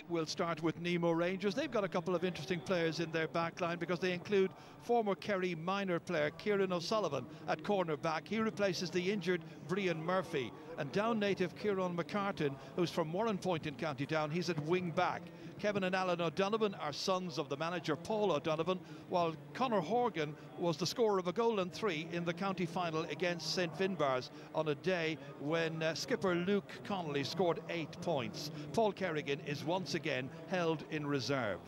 We'll start with Nemo Rangers. They've got a couple of interesting players in their back line because they include former Kerry minor player Kieran O'Sullivan at cornerback. He replaces the injured Brian Murphy. And down native Kieran McCartan, who's from Warrenpoint in County Down, he's at wing back. Kevin and Alan O'Donovan are sons of the manager Paul O'Donovan, while Conor Horgan was the scorer of a goal and 3 in the county final against St Finbarrs on a day when skipper Luke Connolly scored 8 points. Paul Kerrigan is once again held in reserve.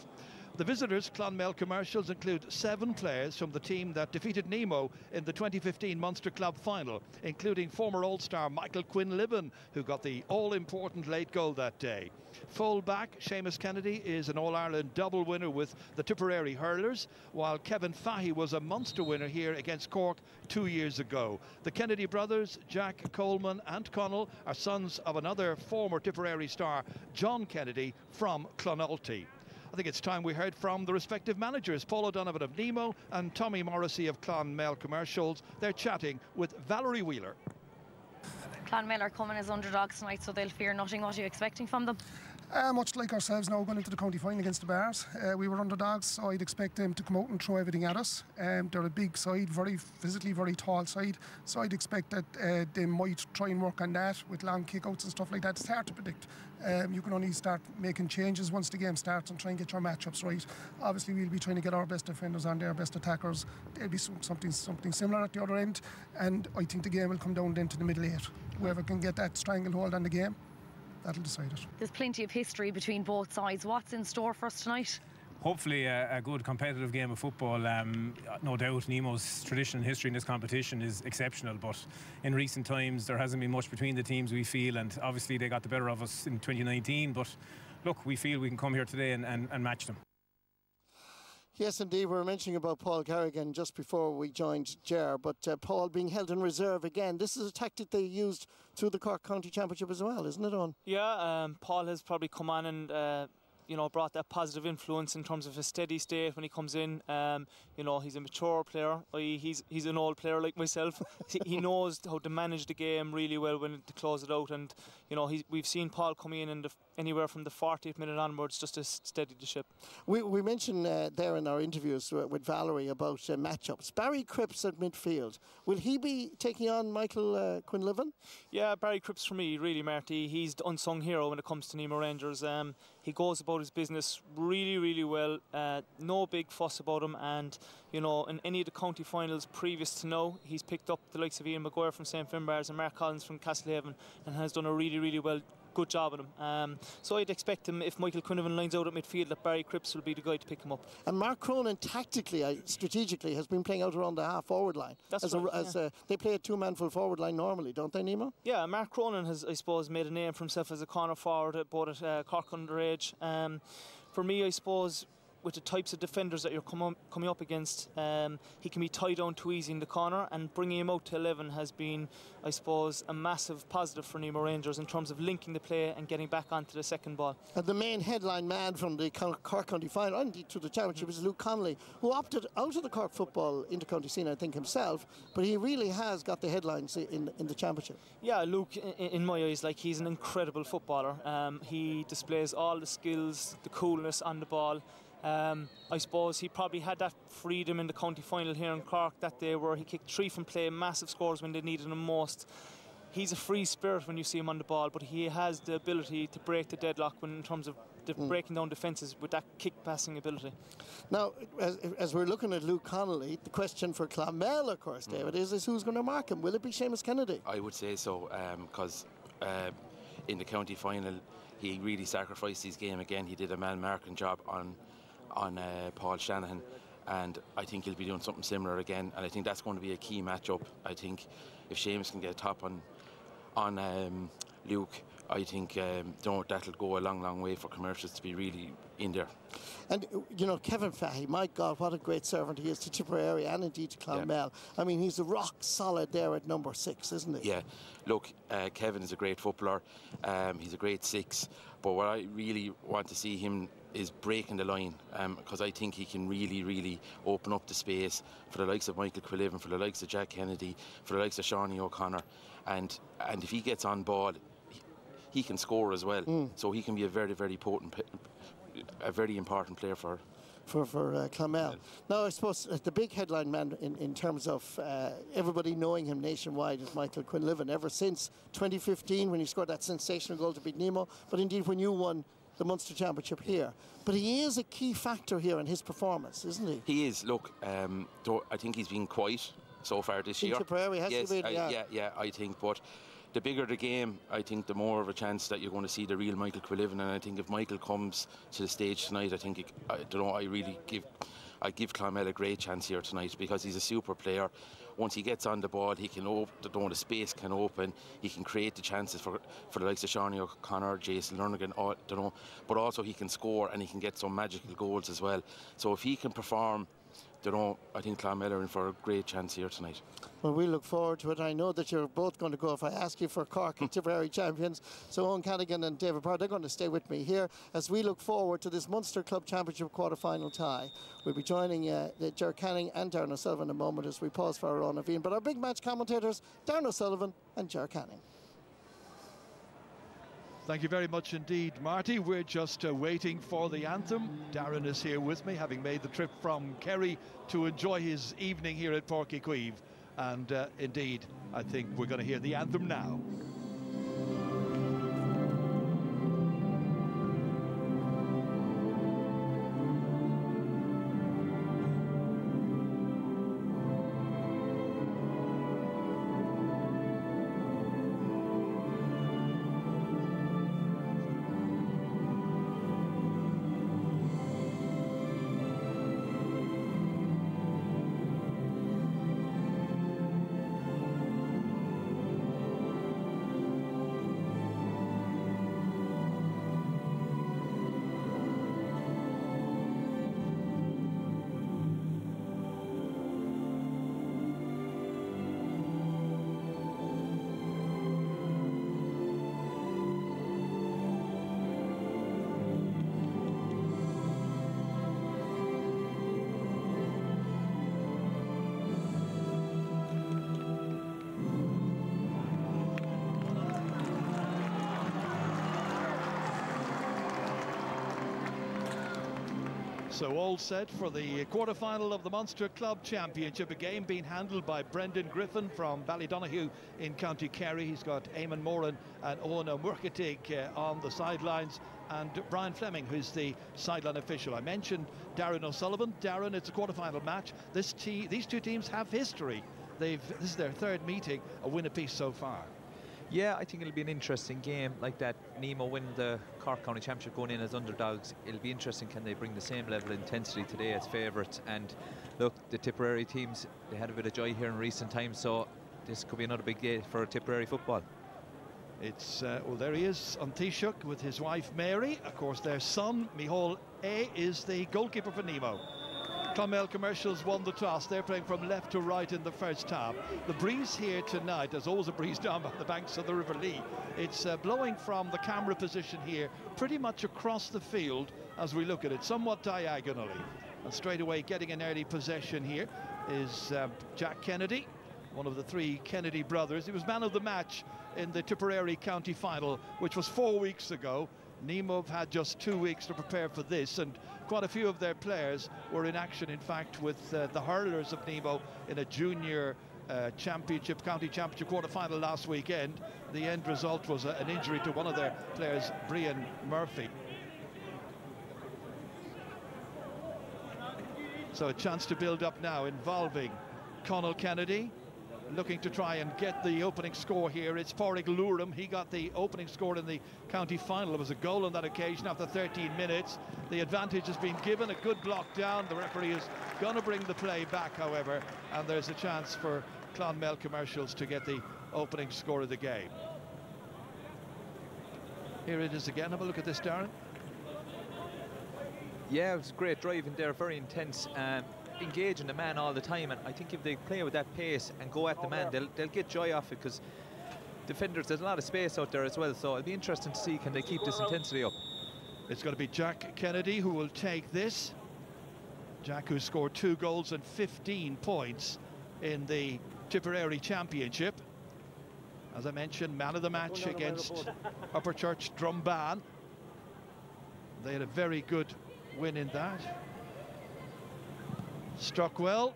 The visitors, Clonmel Commercials, include 7 players from the team that defeated Nemo in the 2015 Munster Club final, including former All-Star Michael Quinlivan, who got the all-important late goal that day. Full-back Seamus Kennedy is an All-Ireland double winner with the Tipperary Hurlers, while Kevin Fahey was a Munster winner here against Cork 2 years ago. The Kennedy brothers, Jack Coleman and Connell, are sons of another former Tipperary star, John Kennedy, from Clonalty. I think it's time we heard from the respective managers, Paul O'Donovan of Nemo and Tommy Morrissey of Clonmel Commercials. They're chatting with Valerie Wheeler. Clonmel are coming as underdogs tonight, so they'll fear nothing. What are you expecting from them? Much like ourselves now going into the county final against the Bars. We were underdogs, so I'd expect them to come out and throw everything at us. They're a big side, very physically very tall side, so I'd expect that they might try and work on that with long kickouts and stuff like that. It's hard to predict. You can only start making changes once the game starts and try and get your matchups right. Obviously we'll be trying to get our best defenders on there, best attackers. There'll be something similar at the other end, and I think the game will come down then to the middle 8. Whoever can get that stranglehold on the game, that'll decide it. There's plenty of history between both sides. What's in store for us tonight? Hopefully a good competitive game of football. No doubt Nemo's tradition and history in this competition is exceptional, but in recent times there hasn't been much between the teams, we feel, and obviously they got the better of us in 2019, but look, we feel we can come here today and match them. Yes, indeed. We were mentioning about Paul Kerrigan just before we joined Ger, but Paul being held in reserve again. This is a tactic they used through the Cork County Championship as well, isn't it, Owen? Yeah, Paul has probably come on and brought that positive influence in terms of a steady state when he comes in. He's a mature player. He's an old player like myself. He knows how to manage the game really well when to close it out. And we've seen Paul come in anywhere from the 40th minute onwards just to steady the ship. We mentioned there in our interviews with Valerie about matchups. Barry Cripps at midfield. Will he be taking on Michael Quinlivan? Yeah, Barry Cripps for me, really, Marty. He's the unsung hero when it comes to Nemo Rangers. He goes about his business really, really well. No big fuss about him, and in any of the county finals previous to now, he's picked up the likes of Ian Maguire from St Finbarrs and Mark Collins from Castlehaven, and has done a really, really good job with him. So I'd expect him, if Michael Quinlivan lines out at midfield, that Barry Cripps will be the guy to pick him up. And Mark Cronin tactically, strategically, has been playing out around the half-forward line. That's they play a 2-man full forward line normally, don't they, Nemo? Yeah, Mark Cronin has, I suppose, made a name for himself as a corner forward both at Cork underage. For me, I suppose, with the types of defenders that you're coming up against, he can be tied down too easy in the corner, and bringing him out to 11 has been, I suppose, a massive positive for Nemo Rangers in terms of linking the play and getting back onto the second ball. And the main headline man from the Cork County final and to the championship is Luke Connolly, who opted out of the Cork football intercounty scene, I think, himself, but he really has got the headlines in the championship. Yeah, Luke, in my eyes, he's an incredible footballer. He displays all the skills, the coolness on the ball. I suppose he probably had that freedom in the county final here in Cork that day, where he kicked 3 from play, massive scores when they needed him most. He's a free spirit when you see him on the ball, but he has the ability to break the deadlock in terms of breaking down defences with that kick passing ability. Now, as we're looking at Luke Connolly, the question for Clonmel, of course, David, is who's going to mark him? Will it be Seamus Kennedy? I would say so, because in the county final he really sacrificed his game again. He did a man-marking job on Paul Shanahan, and I think he'll be doing something similar again, and I think that's going to be a key matchup. I think if Seamus can get a top on Luke, I think that'll go a long way for Commercials to be really in there. And Kevin Fahey, my God, what a great servant he is to Tipperary and indeed to Clonmel. Yeah. I mean, he's a rock solid there at number 6, isn't he? Yeah, look, Kevin is a great footballer. He's a great 6, but what I really want to see him is breaking the line, because I think he can really open up the space for the likes of Michael Quinlivan, for the likes of Jack Kennedy, for the likes of Seanie O'Connor, and if he gets on ball, he can score as well. So he can be a very, very important player for Clonmel. Now, I suppose the big headline man in terms of everybody knowing him nationwide is Michael Quinlivan, ever since 2015 when he scored that sensational goal to beat Nemo, but indeed when you won the Munster Championship here. But he is a key factor here in his performance, isn't he? He is. Look, I think he's been quiet so far this year. Tipperary has yes, to be, yeah, I think, but the bigger the game, I think the more of a chance that you're going to see the real Michael Quinlivan. And I think if Michael comes to the stage tonight, I think I give Clonmel a great chance here tonight, because he's a super player. Once he gets on the ball, he can open, the space can open, he can create the chances for the likes of Sean O'Connor, Jason Lurnigan, but also he can score and he can get some magical goals as well. So if he can perform, I think Clonmel are in for a great chance here tonight. Well, we look forward to it. I know that you're both going to go if I ask you for Cork and Tipperary champions. So Owen Callaghan and David Páirc, they're going to stay with me here as we look forward to this Munster Club Championship quarter-final tie. We'll be joining Ger Canning and Darren O'Sullivan in a moment as we pause for our own Naveen. But our big match commentators, Darren O'Sullivan and Ger Canning. Thank you very much indeed, Marty. We're just waiting for the anthem. Darren is here with me, having made the trip from Kerry to enjoy his evening here at Páirc Chaoimh. And indeed, I think we're going to hear the anthem now. So all set for the quarter-final of the Munster Club Championship, a game being handled by Brendan Griffin from Ballydonoghue in County Kerry. He's got Eamon Moran and Owen O'Murcatig on the sidelines, and Brian Fleming, who's the sideline official. I mentioned Darren O'Sullivan. Darren, it's a quarter-final match. These two teams have history. This is their third meeting, a win apiece so far. Yeah, I think it'll be an interesting game like that. Nemo win the Cork County Championship going in as underdogs. It'll be interesting, can they bring the same level of intensity today as favourites? And look, the Tipperary teams, they had a bit of joy here in recent times, so this could be another big day for Tipperary football. It's, well, there he is on Taoiseach with his wife Mary. Of course, their son, Micheál A, is the goalkeeper for Nemo. Clonmel Commercials won the toss. They're playing from left to right in the first half. The breeze here tonight, there's always a breeze down by the banks of the River Lee. It's blowing from the camera position here pretty much across the field as we look at it, somewhat diagonally. And straight away getting an early possession here is Jack Kennedy, one of the three Kennedy brothers. He was man of the match in the Tipperary County Final, which was 4 weeks ago. Nemo have had just 2 weeks to prepare for this, and quite a few of their players were in action, in fact, with the hurlers of Nemo in a junior county championship quarter-final last weekend. The end result was an injury to one of their players, Brian Murphy. So a chance to build up now involving Conall Kennedy, looking to try and get the opening score here. It's Páirc Lúram. He got the opening score in the county final. It was a goal on that occasion after 13 minutes. The advantage has been given, a good block down. The referee is going to bring the play back, however, and there's a chance for Clonmel Commercials to get the opening score of the game. Here it is again. Have a look at this, Darren. Yeah, it was a great drive in there, very intense. Engaging the man all the time, and I think if they play with that pace and go at the man, they'll get joy off it, because defenders, there's a lot of space out there as well, so it'll be interesting to see, can they keep this intensity up. It's going to be Jack Kennedy who will take this. Jack, who scored 2 goals and 15 points in the Tipperary Championship. As I mentioned, man of the match against Upperchurch Drumban. They had a very good win in that. Struck well.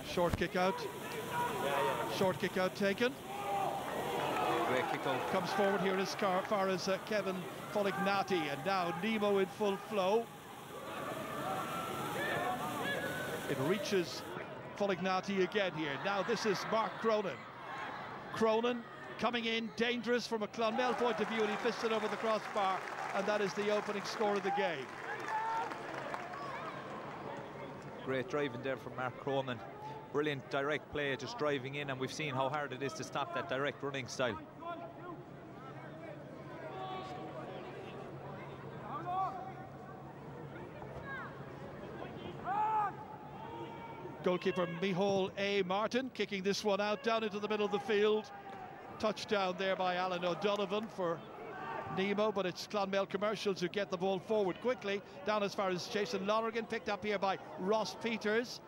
Short kick out. Short kick out taken. Great kick out. Comes forward here as far as Kevin Folignati, and now Nemo in full flow. It reaches Folignati again here. Now this is Mark Cronin. Cronin coming in, dangerous from a Clonmel point of view, and he fisted over the crossbar, and that is the opening score of the game. Great driving there from Mark Cronin. Brilliant direct play, just driving in, and we've seen how hard it is to stop that direct running style. Goalkeeper Micheál A. Martin kicking this one out down into the middle of the field. Touchdown there by Alan O'Donovan for Nemo, but it's Clonmel Commercials who get the ball forward quickly. Down as far as Jason Lonergan, picked up here by Ross Peters.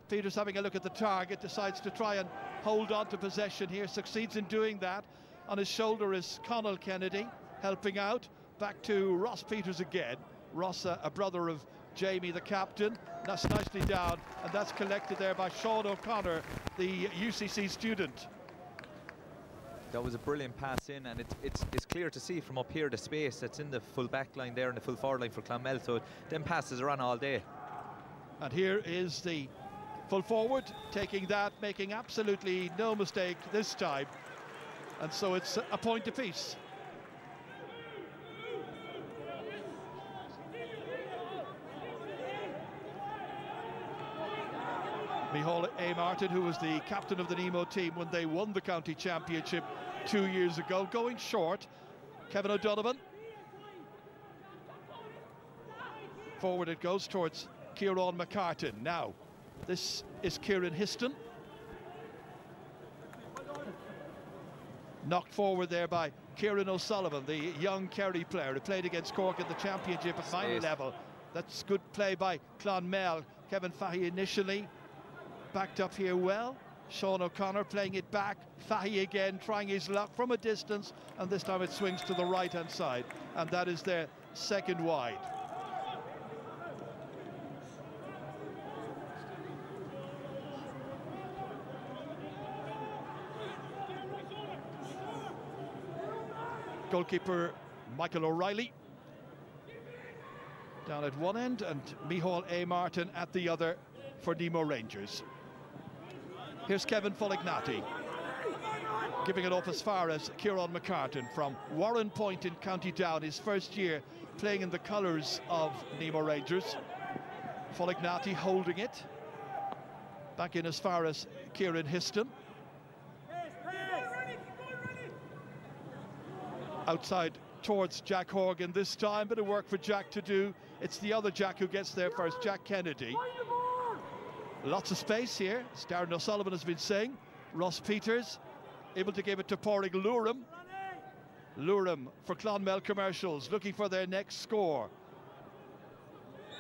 Peters having a look at the target, decides to try and hold on to possession here, succeeds in doing that. On his shoulder is Conall Kennedy helping out. Back to Ross Peters again. Ross, a brother of Jamie, the captain. That's nicely down, and that's collected there by Sean O'Connor, the UCC student. That was a brilliant pass in, and it's clear to see from up here the space that's in the full back line there and the full forward line for Clonmel, so them passes are on all day. And here is the full forward taking that, making absolutely no mistake this time, and so it's a point apiece. Micheál A. Martin, who was the captain of the Nemo team when they won the county championship 2 years ago, going short. Kevin O'Donovan. Forward it goes towards Kieran McCartan. Now, this is Kieran Histon. Knocked forward there by Kieran O'Sullivan, the young Kerry player who played against Cork in the championship at final level. That's good play by Clonmel. Kevin Fahy initially backed up here well. Sean O'Connor playing it back. Fahy again trying his luck from a distance, and this time it swings to the right-hand side, and that is their second wide. Goalkeeper Michael O'Reilly down at one end, and Micheál A. Martin at the other for Nemo Rangers. Here's Kevin Folignati giving it off as far as Kieran McCartan from Warren Point in County Down, his first year playing in the colours of Nemo Rangers. Folignati holding it back in as far as Kieran Histon. Outside towards Jack Horgan this time, bit of work for Jack to do. It's the other Jack who gets there first, Jack Kennedy. Lots of space here, as Darren O'Sullivan has been saying. Ross Peters able to give it to Páirc Luram. Luram for Clonmel Commercials, looking for their next score.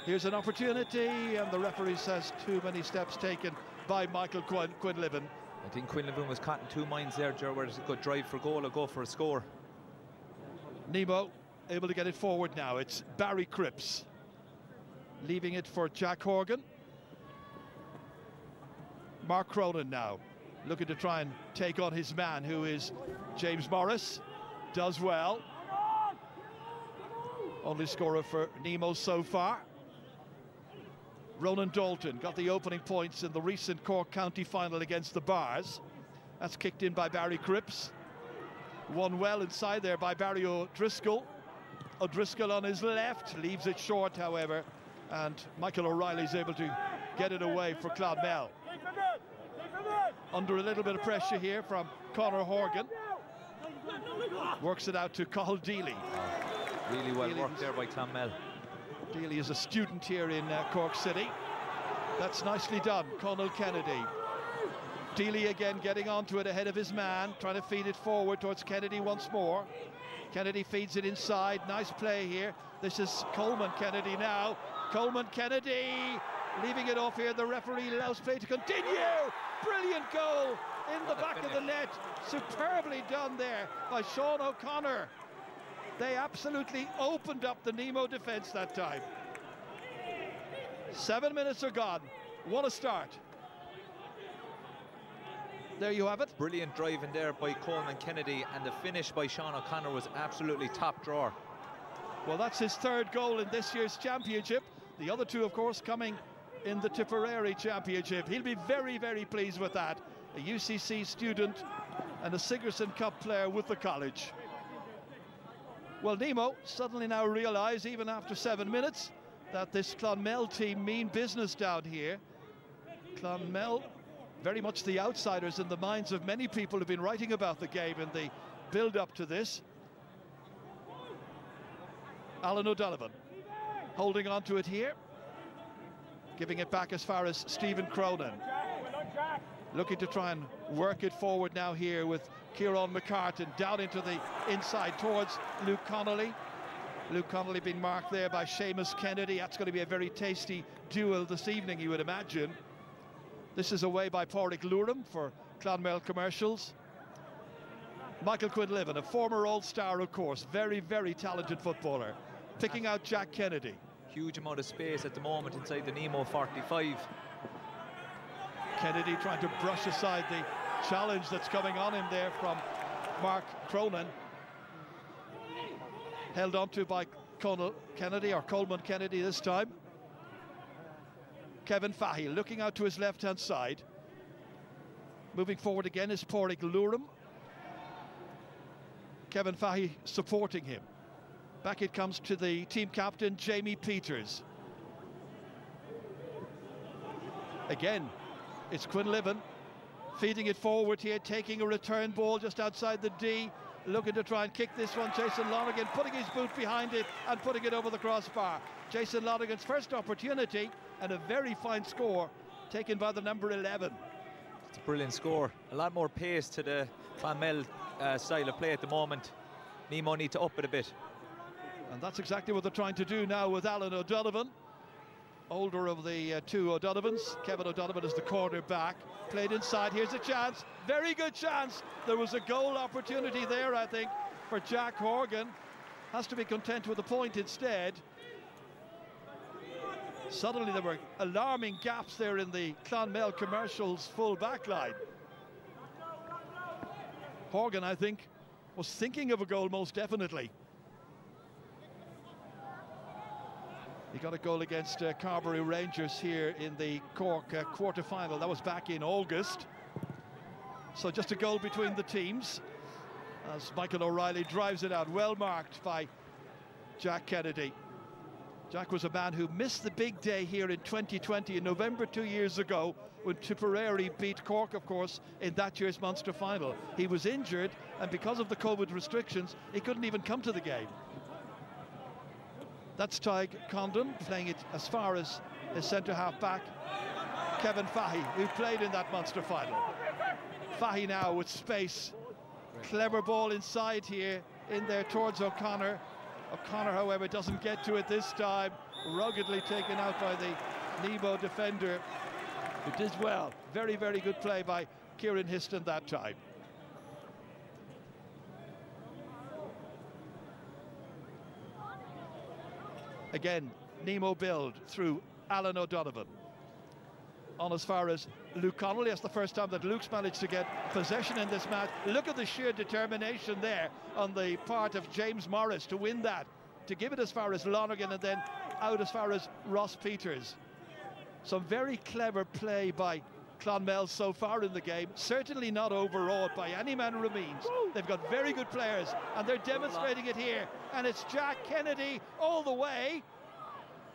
Here's an opportunity, and the referee says too many steps taken by Michael Quinlivan. I think Quinlivan was caught in two minds there, Ger, where it's a good drive for goal or go for a score. Nemo able to get it forward now. It's Barry Cripps leaving it for Jack Horgan. Mark Cronin now looking to try and take on his man, who is James Morris. Does well. Only scorer for Nemo so far. Ronan Dalton got the opening points in the recent Cork County final against the Bars. That's kicked in by Barry Cripps. Won well inside there by Barry O'Driscoll. O'Driscoll on his left, leaves it short, however, and Michael O'Reilly's able to get it away for Clonmel. Under a little bit of pressure here from Conor Horgan. Works it out to Cathal Deely. Really well worked there by Clonmel. Deely is a student here in Cork City. That's nicely done, Conall Kennedy. Deely again getting onto it ahead of his man, trying to feed it forward towards Kennedy once more. Kennedy feeds it inside. Nice play here. This is Coleman Kennedy now. Coleman Kennedy leaving it off here. The referee allows play to continue. Brilliant goal in the back of the net. Superbly done there by Sean O'Connor. They absolutely opened up the Nemo defence that time. 7 minutes are gone. What a start. There you have it. Brilliant driving there by Coleman Kennedy, and the finish by Sean O'Connor was absolutely top drawer. Well, that's his third goal in this year's championship. The other two, of course, coming in the Tipperary Championship. He'll be very, very pleased with that. A UCC student and a Sigerson Cup player with the college. Well, Nemo suddenly now realise, even after 7 minutes, that this Clonmel team mean business down here. Clonmel, very much the outsiders in the minds of many people who've been writing about the game in the build-up to this. Alan O'Donovan holding on to it here, giving it back as far as Stephen Cronin. Looking to try and work it forward now here with Kieran McCartan down into the inside towards Luke Connolly. Luke Connolly being marked there by Seamus Kennedy. That's going to be a very tasty duel this evening, you would imagine. This is away by Páirc Lúram for Clonmel Commercials. Michael Quinlivan, a former All-Star, of course, very, very talented footballer, picking out Jack Kennedy. Huge amount of space at the moment inside the Nemo 45. Kennedy trying to brush aside the challenge that's coming on him there from Mark Cronin. Held onto by Kennedy, or Coleman Kennedy this time. Kevin Fahey looking out to his left-hand side. Moving forward again is Páirc Lúram. Kevin Fahey supporting him. Back it comes to the team captain, Jamie Peters. Again, it's Quinlivan feeding it forward here, taking a return ball just outside the D, looking to try and kick this one. Jason Lonergan putting his boot behind it and putting it over the crossbar. Jason Lonergan's first opportunity, and a very fine score taken by the number 11. It's a brilliant score. A lot more pace to the Clonmel style of play at the moment. Nemo need to up it a bit. And that's exactly what they're trying to do now with Alan O'Donovan. Older of the two O'Donovans. Kevin O'Donovan is the corner back. Played inside, here's a chance. Very good chance. There was a goal opportunity there, I think, for Jack Horgan. Has to be content with a point instead. Suddenly there were alarming gaps there in the Clonmel Commercials full back line. Horgan, I think, was thinking of a goal most definitely. He got a goal against Carbery Rangers here in the Cork quarter-final. That was back in August. So just a goal between the teams as Michael O'Reilly drives it out. Well marked by Jack Kennedy. Jack was a man who missed the big day here in 2020 in November 2 years ago when Tipperary beat Cork, of course, in that year's Munster final. He was injured, and because of the COVID restrictions, he couldn't even come to the game. That's Tig Condon playing it as far as his centre-half back, Kevin Fahey, who played in that Munster final. Fahey now with space. Clever ball inside here, in there towards O'Connor. O'Connor, however, doesn't get to it this time. Ruggedly taken out by the Nemo defender, who did well. Very, very good play by Kieran Histon that time. Again, Nemo build through Alan O'Donovan. On as far as Luke Connolly. That's the first time that Luke's managed to get possession in this match. Look at the sheer determination there on the part of James Morris to win that, to give it as far as Lonergan and then out as far as Ross Peters. Some very clever play by Clonmel so far in the game, certainly not overawed by any man who remains. They've got very good players and they're demonstrating it here, and it's Jack Kennedy all the way,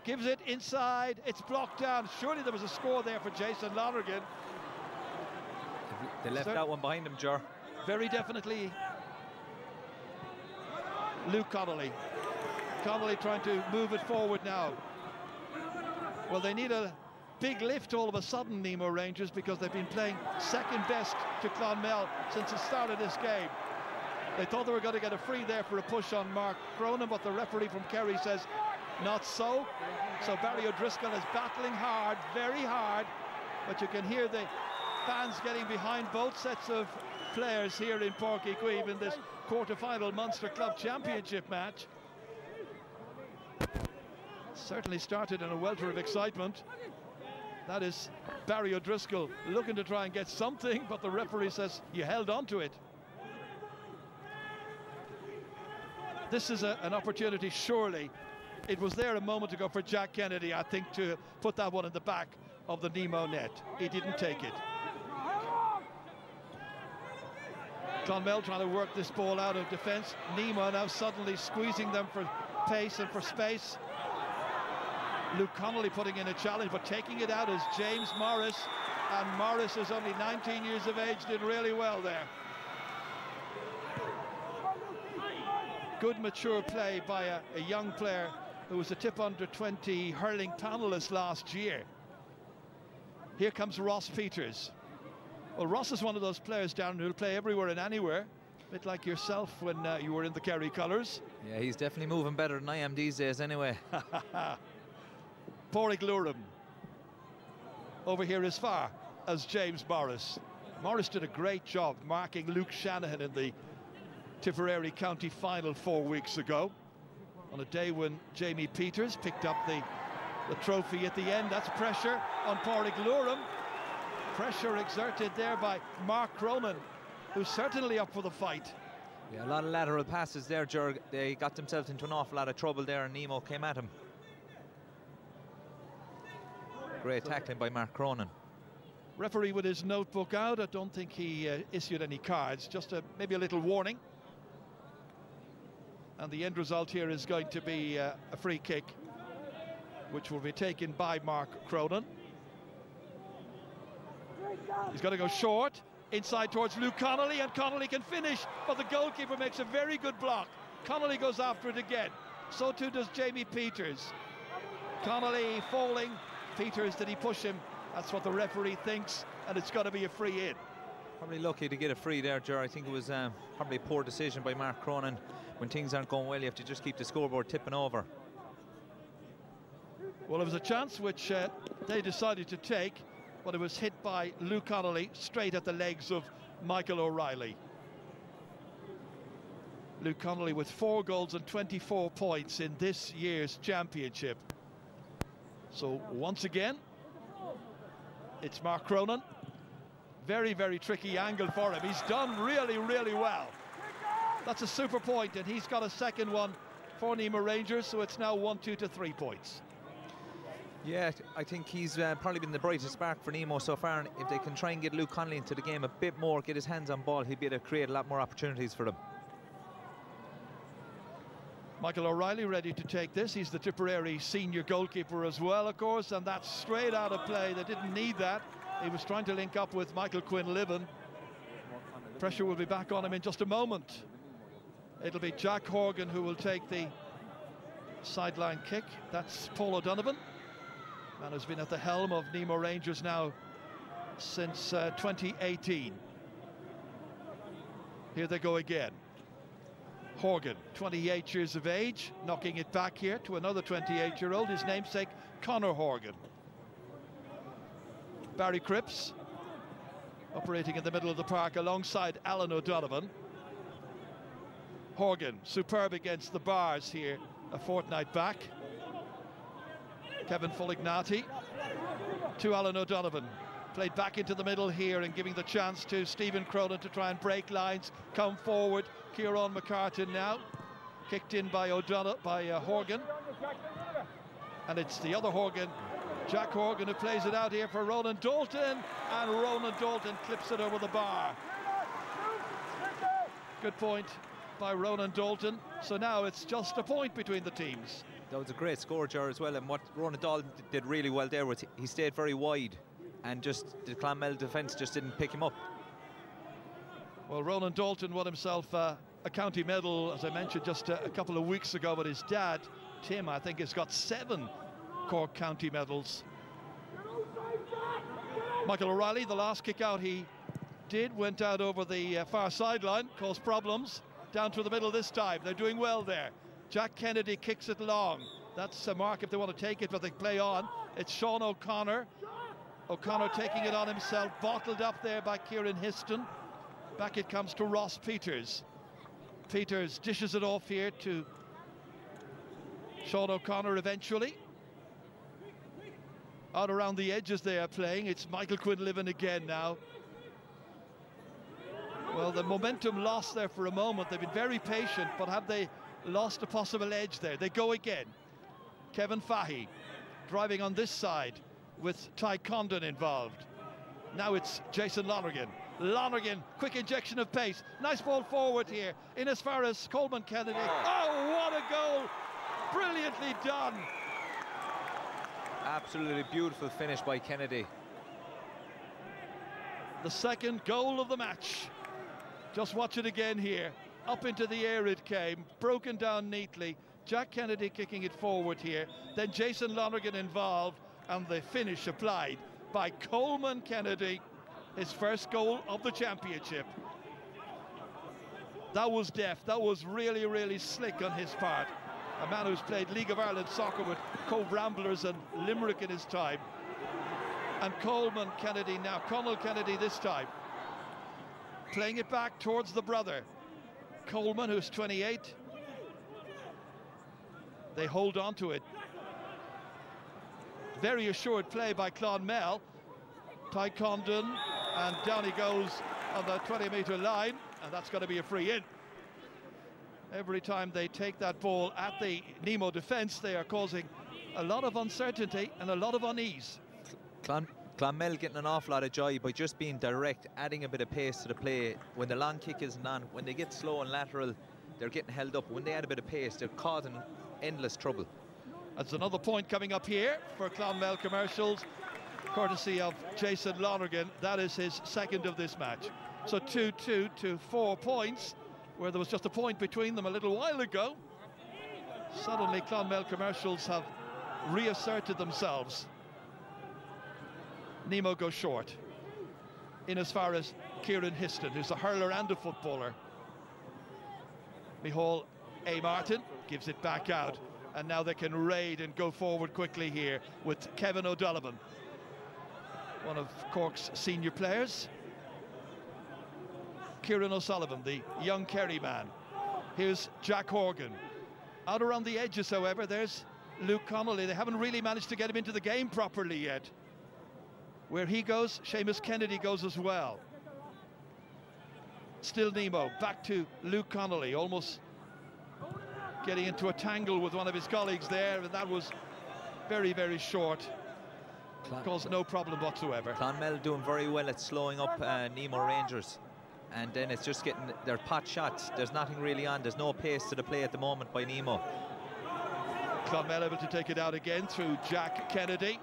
gives it inside, it's blocked down. Surely there was a score there for Jason Lonergan. They left that one behind him, Jar. Very definitely. Luke Connolly. Connolly trying to move it forward now. Well, they need a big lift all of a sudden, Nemo Rangers, because they've been playing second best to Clonmel since the start of this game. They thought they were going to get a free there for a push on Mark Cronin, but the referee from Kerry says not so. So Barry O'Driscoll is battling hard, very hard, but you can hear the fans getting behind both sets of players here in Páirc in this quarter-final Munster Club Championship match. Certainly started in a welter of excitement. That is Barry O'Driscoll looking to try and get something, but the referee says you held on to it. This is an opportunity, surely. It was there a moment ago for Jack Kennedy, I think, to put that one in the back of the Nemo net. He didn't take it. Clonmel trying to work this ball out of defence. Nemo now suddenly squeezing them for pace and for space. Luke Connolly putting in a challenge, but taking it out is James Morris. And Morris is only 19 years of age, did really well there. Good mature play by a young player who was a tip under 20 hurling panellist last year. Here comes Ross Peters. Well, Ross is one of those players, Darren, who'll play everywhere and anywhere, a bit like yourself when you were in the Kerry colours. Yeah, he's definitely moving better than I am these days anyway. Páirc Luram over here as far as James Morris. Morris did a great job marking Luke Shanahan in the Tipperary County final 4 weeks ago, on a day when Jamie Peters picked up the trophy at the end. That's pressure on Páirc Luram. Pressure exerted there by Mark Cronin, who's certainly up for the fight. Yeah, a lot of lateral passes there, Jurg. They got themselves into an awful lot of trouble there, and Nemo came at him. Great tackling by Mark Cronin. Referee with his notebook out. I don't think he issued any cards, just maybe a little warning. And the end result here is going to be a free kick, which will be taken by Mark Cronin. He's got to go short, inside towards Luke Connolly, and Connolly can finish, but the goalkeeper makes a very good block. Connolly goes after it again. So too does Jamie Peters. Connolly falling. Peters, did he push him? That's what the referee thinks, and it's got to be a free in. Probably lucky to get a free there, Ger. I think it was probably a poor decision by Mark Cronin. When things aren't going well, you have to just keep the scoreboard tipping over. Well, it was a chance which they decided to take, but it was hit by Luke Connolly straight at the legs of Michael O'Reilly. Luke Connolly with 4 goals and 24 points in this year's championship. So once again, it's Mark Cronin. Very, very tricky angle for him. He's done really, really well. That's a super point, and he's got a second one for Nemo Rangers, so it's now 1-2 to 3 points. Yeah, I think he's probably been the brightest spark for Nemo so far, and if they can try and get Luke Connolly into the game a bit more, get his hands on ball, he'll be able to create a lot more opportunities for them. Michael O'Reilly ready to take this. He's the Tipperary senior goalkeeper as well, of course, and that's straight out of play. They didn't need that. He was trying to link up with Michael Quinn-Liven. Pressure will be back on him in just a moment. It'll be Jack Horgan who will take the sideline kick. That's Paul O'Donovan, man who's been at the helm of Nemo Rangers now since 2018. Here they go again. Horgan, 28 years of age, knocking it back here to another 28-year-old, his namesake Conor Horgan. Barry Cripps operating in the middle of the park alongside Alan O'Donovan. Horgan, superb against the bars here a fortnight back. Kevin Fulignati to Alan O'Donovan. Played back into the middle here and giving the chance to Stephen Cronin to try and break lines, come forward. Kieran McCartan now, kicked in by Horgan. And it's the other Horgan, Jack Horgan, who plays it out here for Ronan Dalton, and Ronan Dalton clips it over the bar. Good point by Ronan Dalton. So now it's just a point between the teams. That was a great score, Ger, as well, and what Ronan Dalton did really well there was he stayed very wide, and just the Clonmel defence just didn't pick him up. Well, Ronan Dalton won himself a county medal, as I mentioned, just a couple of weeks ago, but his dad, Tim, I think, has got 7 Cork county medals. Michael O'Reilly, the last kick out he did, went out over the far sideline, caused problems. down through the middle this time. They're doing well there. Jack Kennedy kicks it long. That's a mark if they want to take it, but they play on. It's Sean O'Connor. O'Connor taking it on himself, bottled up there by Kieran Histon. Back it comes to Ross Peters. Peters dishes it off here to Sean O'Connor eventually. Out around the edges they are playing. It's Michael Quinlivan again now. Well, the momentum lost there for a moment. They've been very patient, but have they lost a possible edge there? They go again. Kevin Fahey driving on this side with Ty Condon involved. Now it's Jason Lonergan. Lonergan, quick injection of pace. Nice ball forward here in as far as Coleman Kennedy. Oh, what a goal! Brilliantly done. Absolutely beautiful finish by Kennedy. The second goal of the match. Just watch it again here. Up into the air it came, broken down neatly. Jack Kennedy kicking it forward here. Then Jason Lonergan involved, and the finish applied by Coleman Kennedy. His first goal of the championship. That was deft. That was really, really slick on his part. A man who's played League of Ireland soccer with Cove Ramblers and Limerick in his time. And Coleman Kennedy now, Conall Kennedy this time. Playing it back towards the brother. Coleman, who's 28. They hold on to it. Very assured play by Clonmel. Ty Condon, and down he goes on the 20-metre line, and that's going to be a free in. Every time they take that ball at the Nemo defence, they are causing a lot of uncertainty and a lot of unease. Clonmel getting an awful lot of joy by just being direct, adding a bit of pace to the play. When the long kick isn't on, when they get slow and lateral, they're getting held up. When they add a bit of pace, they're causing endless trouble. That's another point coming up here for Clonmel Commercials, courtesy of Jason Lonergan. That is his second of this match. So 2-2 to 4 points, where there was just a point between them a little while ago. Suddenly Clonmel Commercials have reasserted themselves. Nemo goes short in as far as Kieran Histon, who's a hurler and a footballer. Micheál A. Martin gives it back out, and now they can raid and go forward quickly here with Kevin O'Donovan, one of Cork's senior players. Kieran O'Sullivan, the young Kerry man. Here's Jack Horgan. Out around the edges, however, there's Luke Connolly. They haven't really managed to get him into the game properly yet. Where he goes, Seamus Kennedy goes as well. Still Nemo, back to Luke Connolly, almost getting into a tangle with one of his colleagues there, and that was very, very short. Caused no problem whatsoever. Clonmel doing very well at slowing up Nemo Rangers. And then it's just getting their pot shots. There's nothing really on. There's no pace to the play at the moment by Nemo. Clonmel able to take it out again through Jack Kennedy.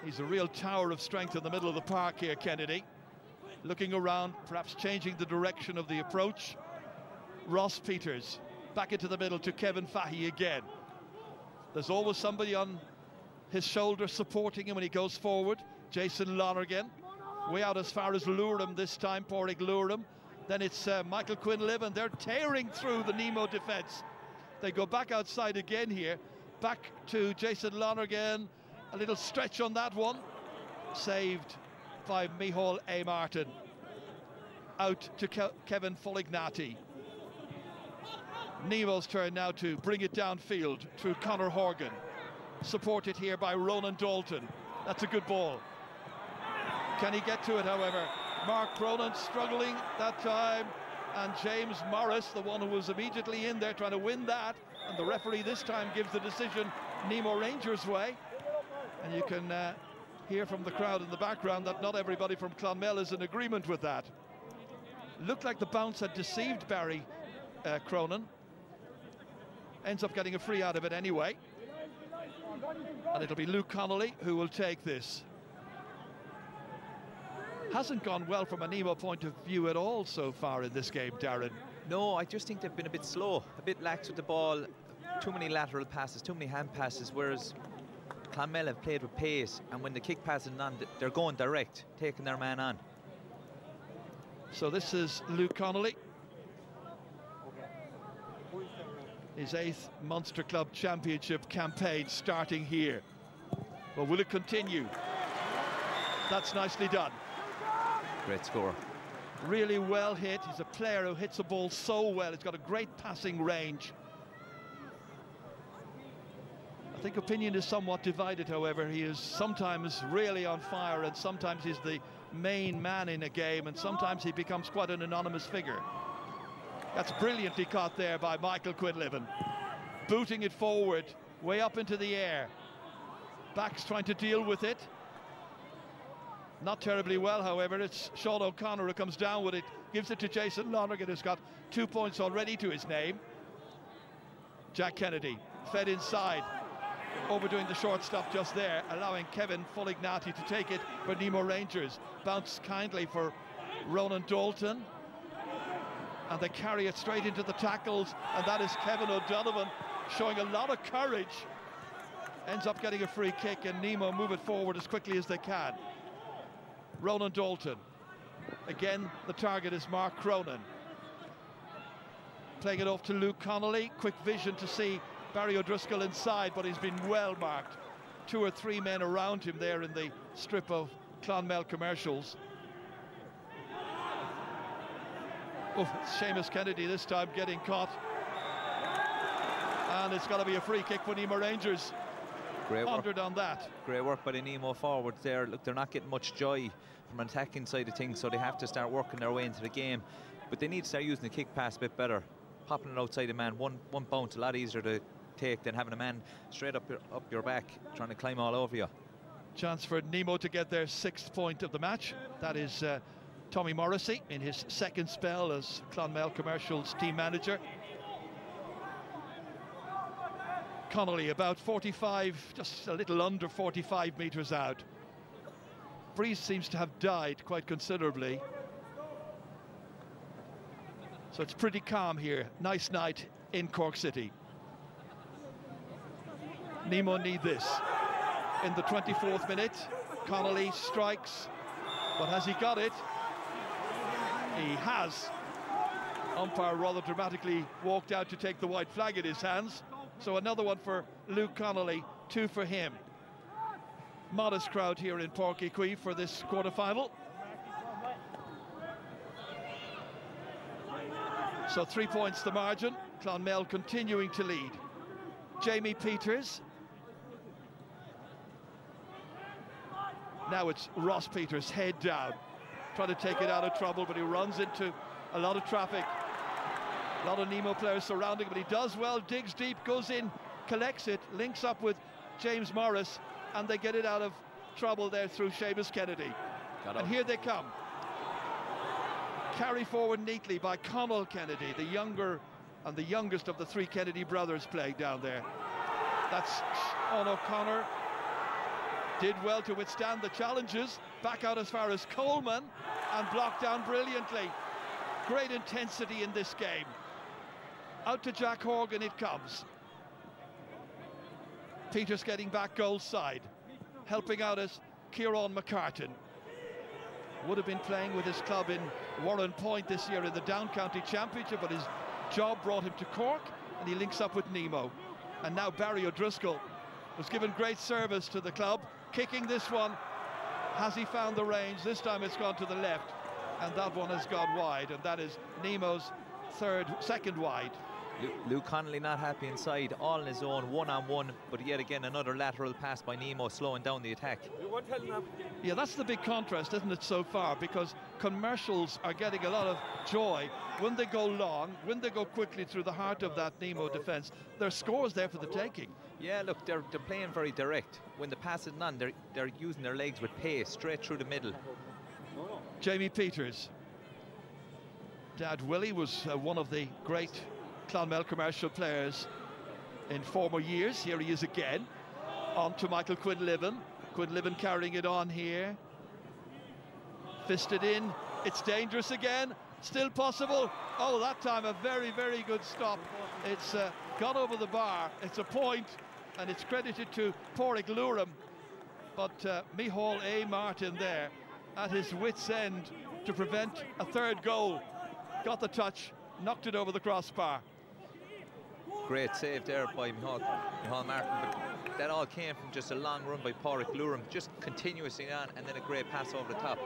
He's a real tower of strength in the middle of the park here, Kennedy. Looking around, perhaps changing the direction of the approach. Ross Peters back into the middle to Kevin Fahey again. There's always somebody on his shoulder supporting him when he goes forward. Jason Lonergan, way out as far as Lurham this time, Páirc Lurham. Then it's Michael Quinlivan. They're tearing through the Nemo defence. They go back outside again here. Back to Jason Lonergan. A little stretch on that one. Saved by Micheál A. Martin. Out to Kevin Folignaty. Nemo's turn now to bring it downfield to Conor Horgan. Supported here by Ronan Dalton. That's a good ball. Can he get to it, however? Mark Cronin struggling that time, and James Morris, the one who was immediately in there trying to win that, and the referee this time gives the decision Nemo Rangers' way. And you can hear from the crowd in the background that not everybody from Clonmel is in agreement with that. Looked like the bounce had deceived Barry Cronin. Ends up getting a free out of it anyway. And it'll be Luke Connolly who will take this. Hasn't gone well from a Nemo point of view at all so far in this game, Darren. No, I just think they've been a bit slow, a bit lax with the ball. Too many lateral passes, too many hand passes, whereas Clonmel have played with pace, and when the kick passes on, they're going direct, taking their man on. So this is Luke Connolly. His 8th Munster Club Championship campaign starting here. Well, will it continue? That's nicely done. Great score. Really well hit. He's a player who hits the ball so well. He's got a great passing range. I think opinion is somewhat divided, however. He is sometimes really on fire, and sometimes he's the main man in a game, and sometimes he becomes quite an anonymous figure. That's brilliantly caught there by Michael Quinlivan. Booting it forward, way up into the air. Back's trying to deal with it. Not terribly well, however. It's Sean O'Connor who comes down with it, gives it to Jason Lonergan, who's got 2 points already to his name. Jack Kennedy fed inside, overdoing the short stop just there, allowing Kevin Fulignati to take it for Nemo Rangers. Bounce kindly for Ronan Dalton, and they carry it straight into the tackles, and that is Kevin O'Donovan showing a lot of courage. Ends up getting a free kick, and Nemo move it forward as quickly as they can. Ronan Dalton. Again, the target is Mark Cronin. Playing it off to Luke Connolly. Quick vision to see Barry O'Driscoll inside, but he's been well marked. 2 or 3 men around him there in the strip of Clonmel commercials. Oh, it's Seamus Kennedy this time getting caught. And it's got to be a free kick for Nemo Rangers. Great Pondered work. on that. Great work by the Nemo forwards there. Look, they're not getting much joy from an attacking side of things, so they have to start working their way into the game. But they need to start using the kick pass a bit better. Popping it outside a man, one bounce, a lot easier to take than having a man straight up your back, trying to climb all over you. Chance for Nemo to get their 6th point of the match. That is Tommy Morrissey in his 2nd spell as Clonmel Commercials team manager. Connolly about 45, just a little under 45 metres out. Breeze seems to have died quite considerably. So it's pretty calm here. Nice night in Cork City. Nemo need this. In the 24th minute, Connolly strikes, but has he got it? He has. Umpire rather dramatically walked out to take the white flag in his hands. So another one for Luke Connolly, 2 for him. Modest crowd here in Páirc for this quarter-final. So 3 points the margin. Clonmel continuing to lead. Jamie Peters. Now it's Ross Peters, head down. Trying to take it out of trouble, but he runs into a lot of traffic. A lot of Nemo players surrounding him, but he does well, digs deep, goes in, collects it, links up with James Morris, and they get it out of trouble there through Seamus Kennedy. And here they come. Carry forward neatly by Connell Kennedy, the younger and the youngest of the 3 Kennedy brothers playing down there. That's Sean O'Connor. Did well to withstand the challenges. Back out as far as Coleman and blocked down brilliantly. Great intensity in this game. Out to Jack Horgan it comes. Peters getting back goal side. Helping out as Kieran McCartan. Would have been playing with his club in Warren Point this year in the Down County Championship, but his job brought him to Cork, and he links up with Nemo. And now Barry O'Driscoll was given great service to the club. Kicking this one. Has he found the range? This time it's gone to the left, and that one has gone wide, and that is Nemo's 2nd wide. Luke Connolly not happy inside, all on his own, one-on-one, but yet again another lateral pass by Nemo, slowing down the attack. Yeah, that's the big contrast, isn't it, so far, because commercials are getting a lot of joy when they go long, when they go quickly through the heart of that Nemo defence. There's scores there for the taking. Yeah, look, they're playing very direct. When the pass is on, they're using their legs with pace, straight through the middle. Jamie Peters. Dad Willie was one of the great Clonmel commercial players in former years. Here he is again. On to Michael Quinlivan. Quinlivan carrying it on here. Fisted in. It's dangerous again. Still possible. Oh, that time a very, very good stop. It's gone over the bar. It's a point, and it's credited to Páirc Luram. But Micheál A. Martin there at his wit's end to prevent a 3rd goal. Got the touch, knocked it over the crossbar. Great save there by Micheál Martin, but that all came from just a long run by Páirc Luram, just continuously on, and then a great pass over the top.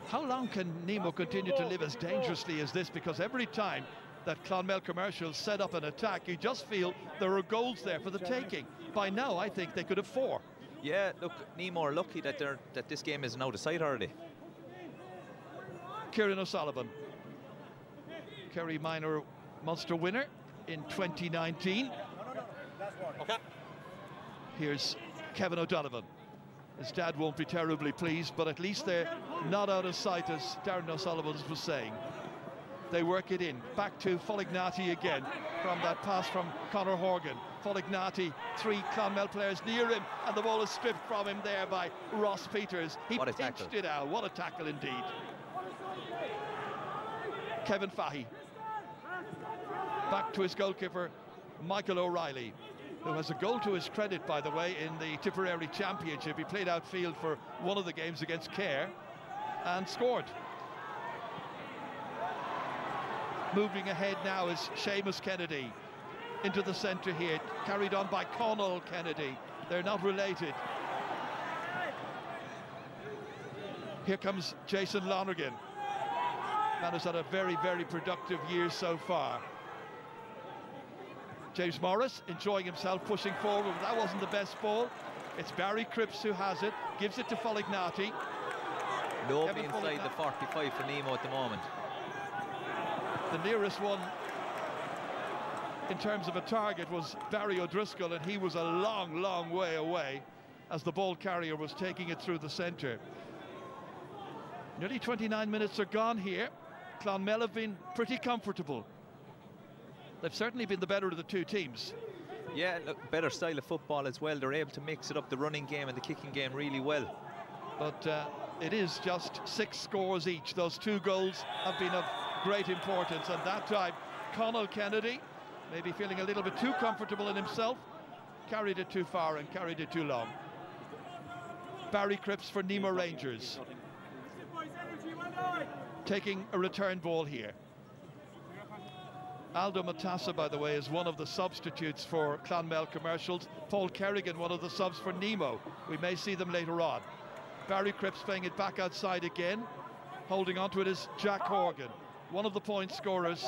How long can Nemo continue to live as dangerously as this? Because every time that Clonmel Commercial set up an attack, you just feel there are goals there for the taking. By now, I think they could have 4. Yeah, look, Nemo are lucky that this game isn't out of sight already. Kieran O'Sullivan, Kerry Minor Munster winner in 2019. Okay. Here's Kevin O'Donovan. His dad won't be terribly pleased, but at least they're not out of sight, as Darren O'Sullivan was saying. They work it in, back to Folignaty again from that pass from Conor Horgan. Folignaty, 3 Clonmel players near him, and the ball is stripped from him there by Ross Peters. He pinched it out. What a tackle indeed. Kevin Fahey. Back to his goalkeeper, Michael O'Reilly, who has a goal to his credit, by the way, in the Tipperary Championship. He played outfield for one of the games against Care and scored. Moving ahead now is Seamus Kennedy into the centre here, carried on by Conall Kennedy. They're not related. Here comes Jason Lonergan. Man has had a very, very productive year so far. James Morris enjoying himself, pushing forward, but that wasn't the best ball. It's Barry Cripps who has it, gives it to Folignaty. Nobody inside the 45 for Nemo at the moment. The nearest one in terms of a target was Barry O'Driscoll, and he was a long, long way away as the ball carrier was taking it through the centre. Nearly 29 minutes are gone here. Clonmel have been pretty comfortable. They've certainly been the better of the two teams. Yeah, look, better style of football as well. They're able to mix it up, the running game and the kicking game, really well. But it is just 6 scores each. Those 2 goals have been of great importance, and that time Conall Kennedy, maybe feeling a little bit too comfortable in himself, carried it too far and carried it too long. Barry Cripps for Nemo Rangers, taking a return ball here. Aldo Matassa, by the way, is one of the substitutes for Clonmel Commercials. Paul Kerrigan, one of the subs for Nemo. We may see them later on. Barry Cripps playing it back outside again. Holding on to it is Jack Horgan, one of the point scorers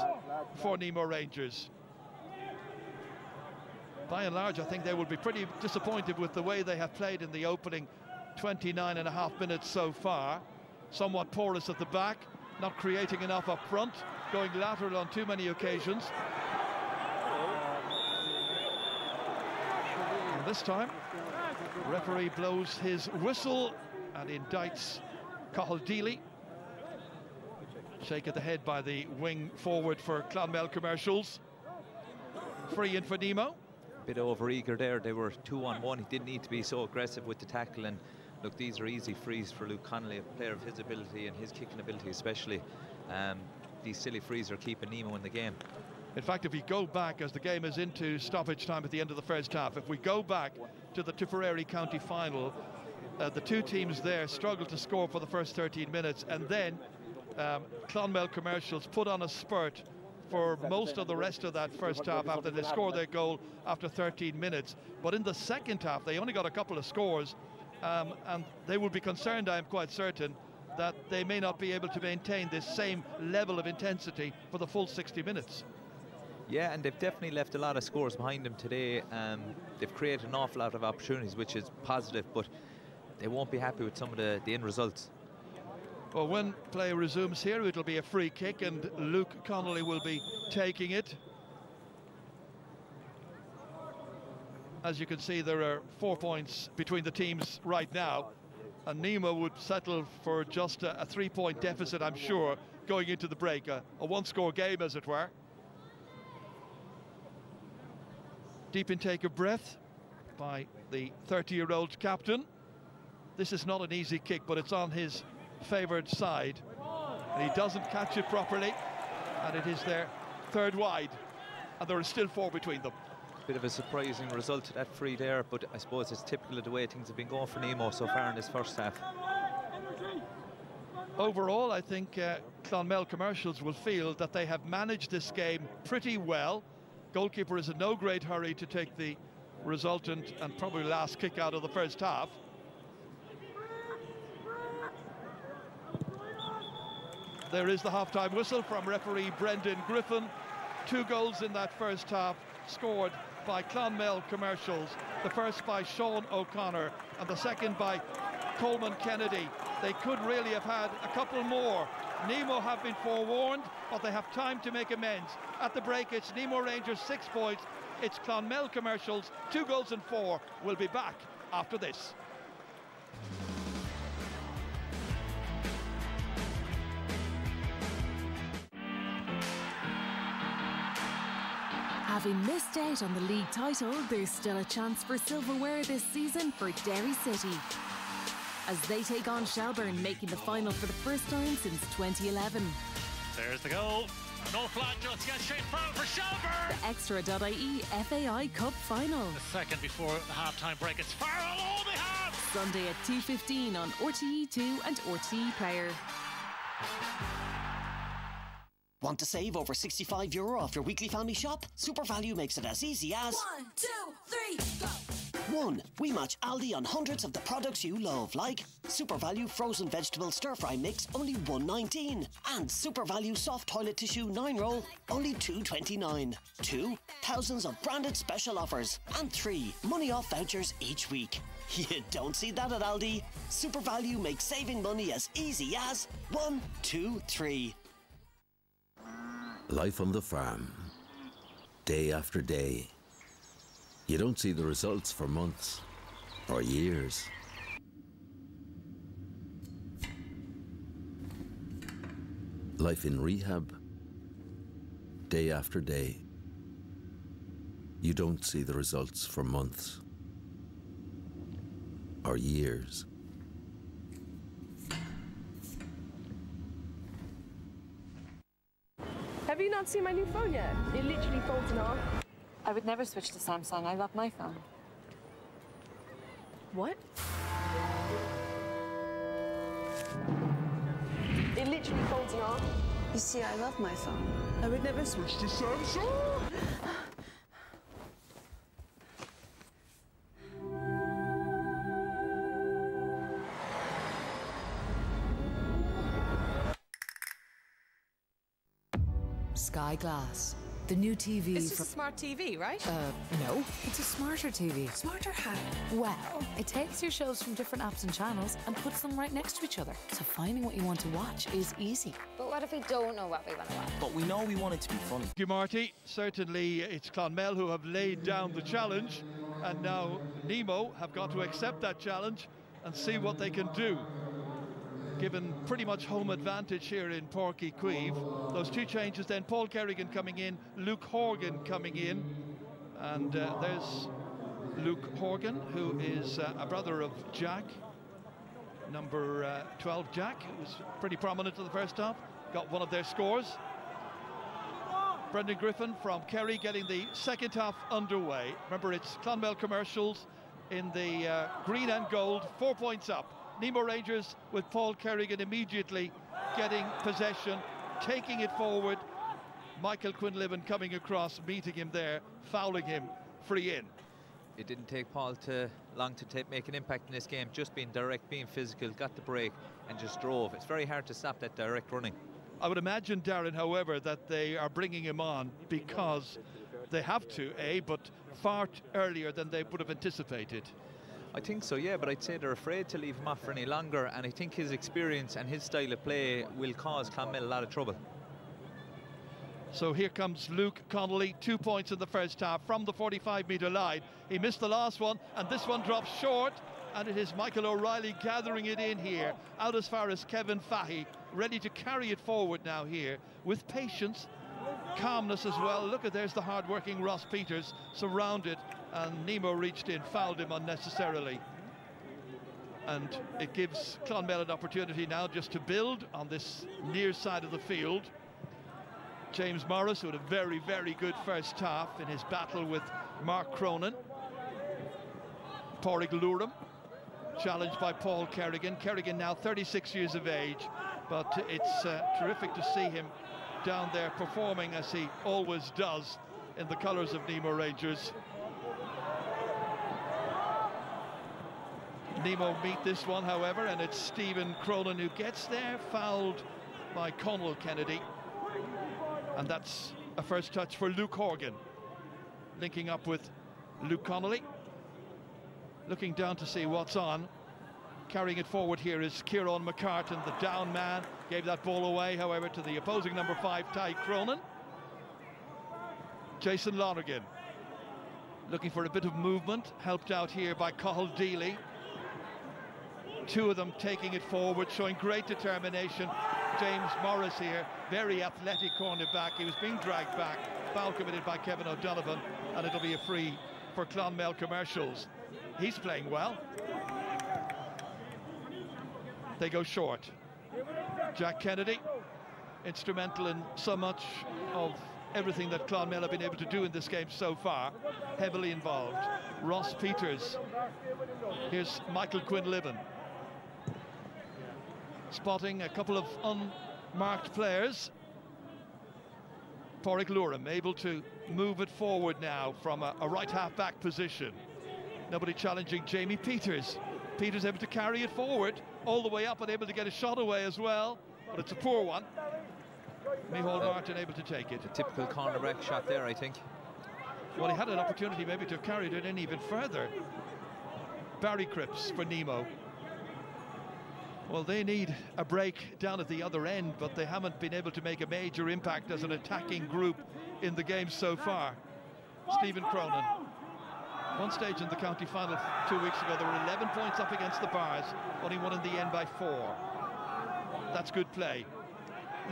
for Nemo Rangers. By and large, I think they will be pretty disappointed with the way they have played in the opening 29.5 minutes so far. Somewhat porous at the back, not creating enough up front, going lateral on too many occasions. And this time, the referee blows his whistle and indicts Cathal Deely. Shake at the head by the wing forward for Clonmel Commercials. Free in for Nemo. Bit over-eager there. They were 2-on-1. He didn't need to be so aggressive with the tackle, and look, these are easy frees for Luke Connolly, a player of his ability and his kicking ability especially. These silly frees are keeping Nemo in the game. In fact, if we go back, as the game is into stoppage time at the end of the first half, if we go back to the Tipperary County final, the two teams there struggled to score for the first 13 minutes, and then Clonmel Commercials put on a spurt for most of the rest of that first half after they scored their goal after 13 minutes. But in the second half, they only got a couple of scores, and they will be concerned, I am quite certain, that they may not be able to maintain this same level of intensity for the full 60 minutes. Yeah, and they've definitely left a lot of scores behind them today. They've created an awful lot of opportunities, which is positive, but they won't be happy with some of the end results. Well, when play resumes here, it'll be a free kick, and Luke Connolly will be taking it. As you can see, there are 4 points between the teams right now, and Nemo would settle for just a 3-point deficit, I'm sure, going into the break, a one-score game, as it were. Deep intake of breath by the 30-year-old captain. This is not an easy kick, but it's on his favoured side, and he doesn't catch it properly, and it is their third wide, and there are still 4 between them. Bit of a surprising result, that free there, but I suppose it's typical of the way things have been going for Nemo so far in this first half. Overall, I think Clonmel Commercials will feel that they have managed this game pretty well. Goalkeeper is in no great hurry to take the resultant and probably last kick out of the first half. There is the half-time whistle from referee Brendan Griffin. 2 goals in that first half scored by Clonmel Commercials. The first by Sean O'Connor and the second by Coleman Kennedy. They could really have had a couple more. Nemo have been forewarned, but they have time to make amends. At the break, it's Nemo Rangers 6 points. It's Clonmel Commercials 2 goals and 4. We'll be back after this. Having missed out on the league title, there's still a chance for silverware this season for Derry City, as they take on Shelbourne, making the final for the first time since 2011. There's the goal. No flag, just get straight forward for Shelbourne. The Extra.ie FAI Cup final. The second before the half-time break, it's Farrell. Oh, they have! Sunday at 2:15 on RTE2 and RTE Player. Want to save over €65 off your weekly family shop? SuperValue makes it as easy as 1, 2, 3, go! 1. We match Aldi on hundreds of the products you love, like SuperValue frozen vegetable stir-fry mix, only $1.19, and SuperValue soft toilet tissue 9-roll, only $2.29. 2. Thousands of branded special offers, and 3. Money off vouchers each week. You don't see that at Aldi. SuperValue makes saving money as easy as 1, 2, 3. Life on the farm, day after day. You don't see the results for months or years. Life in rehab, day after day. You don't see the results for months or years. Have you not seen my new phone yet? It literally folds in half. I would never switch to Samsung. I love my phone. What? It literally folds in half. You see, I love my phone. I would never switch to Samsung. Sky Glass, the new TV. It's just a smart TV, right? No, it's a smarter TV. Smarter how? Well, it takes your shows from different apps and channels and puts them right next to each other. So finding what you want to watch is easy. But what if we don't know what we want to watch? But we know we want it to be funny. Thank you, Marty. Certainly it's Clonmel who have laid down the challenge, and now Nemo have got to accept that challenge and see what they can do. Given pretty much home advantage here in Páirc Chaoimh. Those 2 changes then, Paul Kerrigan coming in, Luke Horgan coming in, and there's Luke Horgan, who is a brother of Jack, number 12 Jack, who was pretty prominent in the first half, got one of their scores. Brendan Griffin from Kerry getting the second half underway. Remember, it's Clonmel Commercials in the green and gold, 4 points up. Nemo Rangers with Paul Kerrigan immediately getting possession, taking it forward. Michael Quinlivan coming across, meeting him there, fouling him, free in. It didn't take Paul long to make an impact in this game, just being direct, being physical, got the break and just drove. It's very hard to stop that direct running. I would imagine, Darren, however, that they are bringing him on because they have to, but far earlier than they would have anticipated. I think so, yeah, but I'd say they're afraid to leave him off for any longer, and I think his experience and his style of play will cause Clonmel a lot of trouble. So here comes Luke Connolly, 2 points in the first half from the 45-metre line. He missed the last one, and this one drops short, and it is Michael O'Reilly gathering it in here, out as far as Kevin Fahey, ready to carry it forward now here, with patience, calmness as well. Look at, there's the hard-working Ross Peters, surrounded, and Nemo reached in, fouled him unnecessarily. And it gives Clonmel an opportunity now just to build on this near side of the field. James Morris, who had a very, very good first half in his battle with Mark Cronin. Páirc Lúram, challenged by Paul Kerrigan. Kerrigan now 36 years of age, but it's terrific to see him down there performing as he always does. in the colours of Nemo Rangers. Nemo meet this one, however, and it's Stephen Cronin who gets there, fouled by Conal Kennedy. And that's a first touch for Luke Horgan, linking up with Luke Connolly. Looking down to see what's on. Carrying it forward here is Kieran McCartan, the down man. Gave that ball away, however, to the opposing number 5, Ty Cronin. Jason Lonergan looking for a bit of movement, helped out here by Cathal Deely. Two of them taking it forward, showing great determination. James Morris here, very athletic cornerback. He was being dragged back. Foul committed by Kevin O'Donovan, and it'll be a free for Clonmel Commercials. He's playing well. They go short. Jack Kennedy, instrumental in so much of everything that Clonmel have been able to do in this game so far. Heavily involved. Ross Peters. Here's Michael Quinlivan. Spotting a couple of unmarked players. Páirc Luram able to move it forward now from a right half-back position. Nobody challenging Jamie Peters. Peters able to carry it forward all the way up and able to get a shot away as well, but it's a poor one. Micheál Martin able to take it. A typical cornerback shot there, I think. Well, he had an opportunity maybe to have carried it in even further. Barry Cripps for Nemo. Well, they need a break down at the other end, but they haven't been able to make a major impact as an attacking group in the game so far. Stephen Cronin. One stage in the county final 2 weeks ago, there were 11 points up against the bars, only won in the end by 4. That's good play.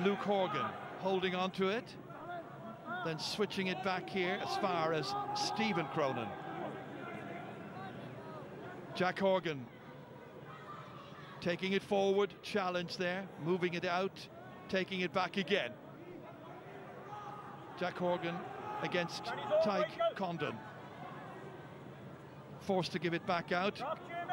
Luke Horgan holding on to it, then switching it back here as far as Stephen Cronin. Jack Horgan taking it forward, challenge there, moving it out, taking it back again. Jack Horgan against Tyke Condon. Forced to give it back out.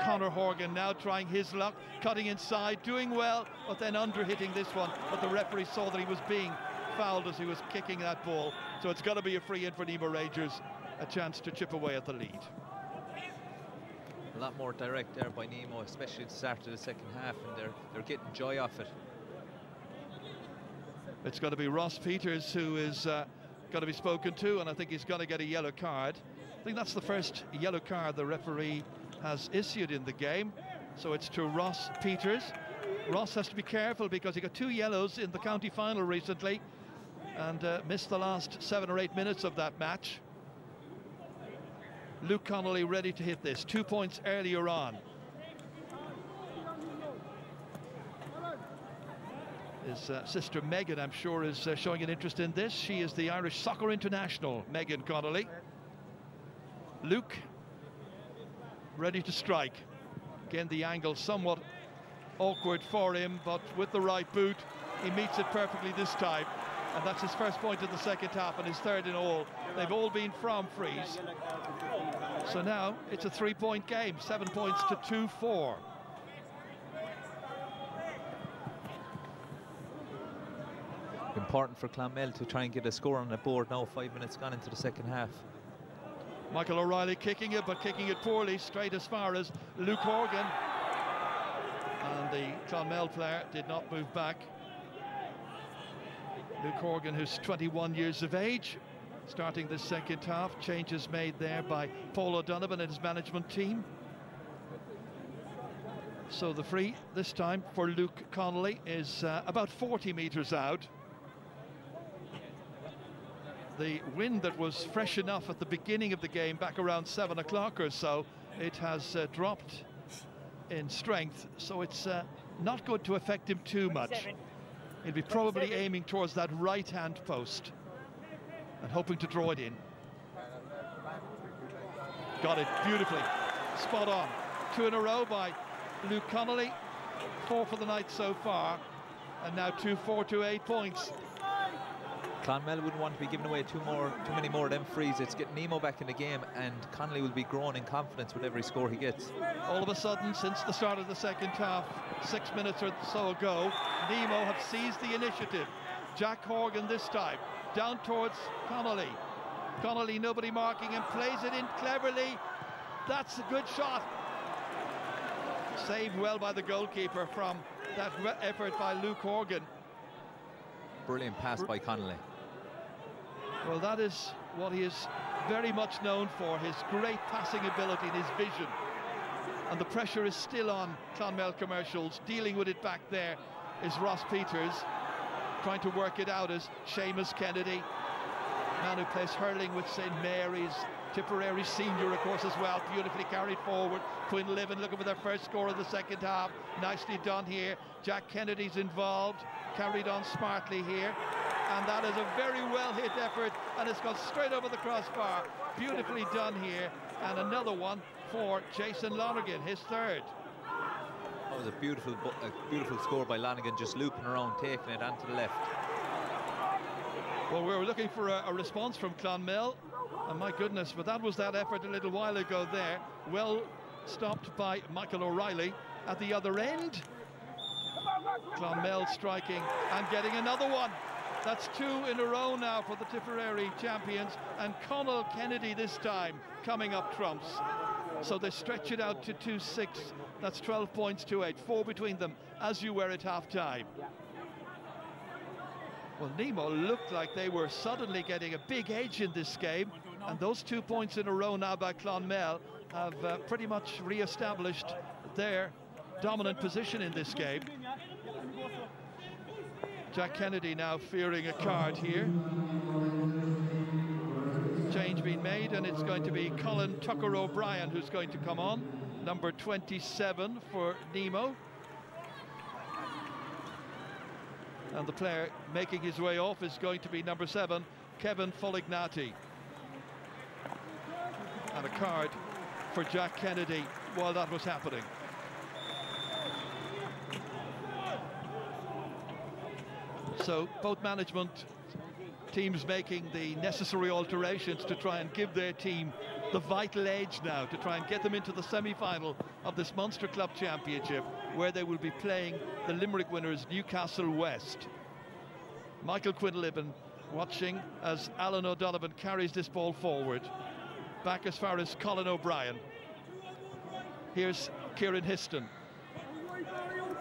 Conor Horgan now trying his luck, cutting inside, doing well, but then under-hitting this one. But the referee saw that he was being fouled as he was kicking that ball. So it's got to be a free in for Nemo Rangers, a chance to chip away at the lead. A lot more direct there by Nemo, especially at the start of the second half, and they're getting joy off it. It's got to be Ross Peters who is got to be spoken to, and I think he's got to get a yellow card. I think that's the first yellow card the referee has issued in the game, so it's to Ross Peters. Ross has to be careful because he got 2 yellows in the county final recently and missed the last 7 or 8 minutes of that match. Luke Connolly ready to hit this, 2 points earlier on. His sister Megan, I'm sure, is showing an interest in this. She is the Irish soccer international, Megan Connolly. Luke ready to strike. Again, the angle somewhat awkward for him, but with the right boot, he meets it perfectly this time. And that's his first point in the second half and his third in all. They've all been from frees. So now it's a 3-point game, 7 points to 2-4. Important for Clonmel to try and get a score on the board now, 5 minutes gone into the second half. Michael O'Reilly kicking it, but kicking it poorly, straight as far as Luke Horgan. And the Clonmel player did not move back. Luke Horgan, who's 21 years of age, starting this second half. Changes made there by Paul O'Donovan and his management team. So the free this time for Luke Connolly is about 40 metres out. The wind that was fresh enough at the beginning of the game, back around 7 o'clock or so, it has dropped in strength, so it's not going to affect him too much. He'll be probably aiming towards that right-hand post and hoping to draw it in. Got it beautifully, spot on. 2 in a row by Luke Connolly, 4 for the night so far, and now 2-4 to 8 points. Clonmel wouldn't want to be giving away too many more of them frees. It's getting Nemo back in the game, and Connolly will be growing in confidence with every score he gets. All of a sudden, since the start of the second half, 6 minutes or so ago, Nemo have seized the initiative. Jack Horgan this time, down towards Connolly. Connolly, nobody marking him, plays it in cleverly. That's a good shot. Saved well by the goalkeeper from that effort by Luke Horgan. Brilliant pass by Connolly. Well, that is what he is very much known for, his great passing ability and his vision. And the pressure is still on Clonmel Commercials. Dealing with it back there is Ross Peters. Trying to work it out is Seamus Kennedy, man who plays hurling with St Mary's. Tipperary senior, of course, as well. Beautifully carried forward. Quinlivan looking for their first score of the second half. Nicely done here. Jack Kennedy's involved. Carried on smartly here. And that is a very well hit effort, and it's gone straight over the crossbar. Beautifully done here. And another one for Jason Lonergan, his third. That was a beautiful score by Lonergan, just looping around, taking it onto the left. Well, we were looking for a response from Clonmel, and my goodness, but that was that effort a little while ago there. Well stopped by Michael O'Reilly at the other end. Clonmel striking and getting another one. That's 2 in a row now for the Tipperary champions, and Conall Kennedy this time coming up trumps. So they stretch it out to 2-6. That's 12 points to 8, 4 between them, as you were at half-time. Well, Nemo looked like they were suddenly getting a big edge in this game, and those 2 points in a row now by Clonmel have pretty much re-established their dominant position in this game. Jack Kennedy now fearing a card here. Change being made, and it's going to be Colin Tucker O'Brien who's going to come on, number 27 for Nemo. And the player making his way off is going to be number 7, Kevin Folignati. And a card for Jack Kennedy while that was happening. So both management teams making the necessary alterations to try and give their team the vital edge now, to try and get them into the semi-final of this Munster Club Championship, where they will be playing the Limerick winners, Newcastle West. Michael Quinlivan watching as Alan O'Donovan carries this ball forward. Back as far as Colin O'Brien. Here's Kieran Histon,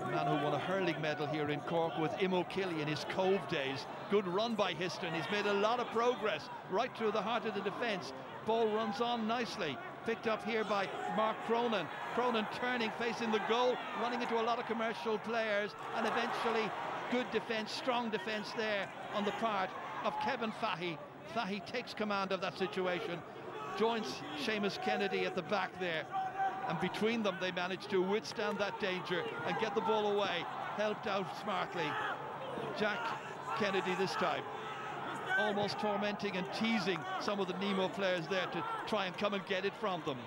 a man who won a hurling medal here in Cork with Imo Kelly in his Cove days. Good run by Histon. He's made a lot of progress right through the heart of the defence. Ball runs on nicely. Picked up here by Mark Cronin. Cronin turning, facing the goal, running into a lot of commercial players, and eventually good defence, strong defence there on the part of Kevin Fahy. Fahy takes command of that situation, joins Seamus Kennedy at the back there, and between them they managed to withstand that danger and get the ball away, helped out smartly. Jack Kennedy this time, almost tormenting and teasing some of the Nemo players there to try and come and get it from them.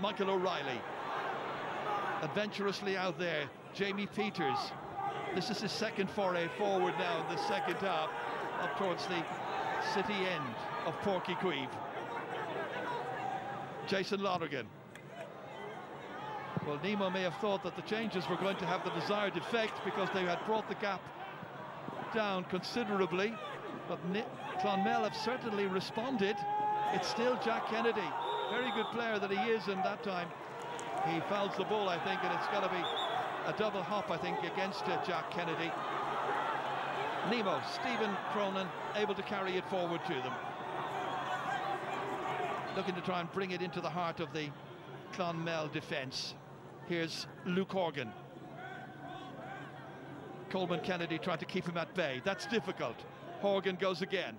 Michael O'Reilly adventurously out there. Jamie Peters, this is his second foray forward now in the second half, up towards the city end of Páirc Uí. Jason Lonergan. Well, Nemo may have thought that the changes were going to have the desired effect because they had brought the gap down considerably, but Clonmel have certainly responded. It's still Jack Kennedy, very good player that he is, and that time he fouls the ball, I think, and it's got to be a double hop, I think, against Jack Kennedy. Nemo, Stephen Cronin, able to carry it forward to them, looking to try and bring it into the heart of the Clonmel defence. Here's Luke Horgan. Coleman Kennedy trying to keep him at bay. That's difficult. Horgan goes again.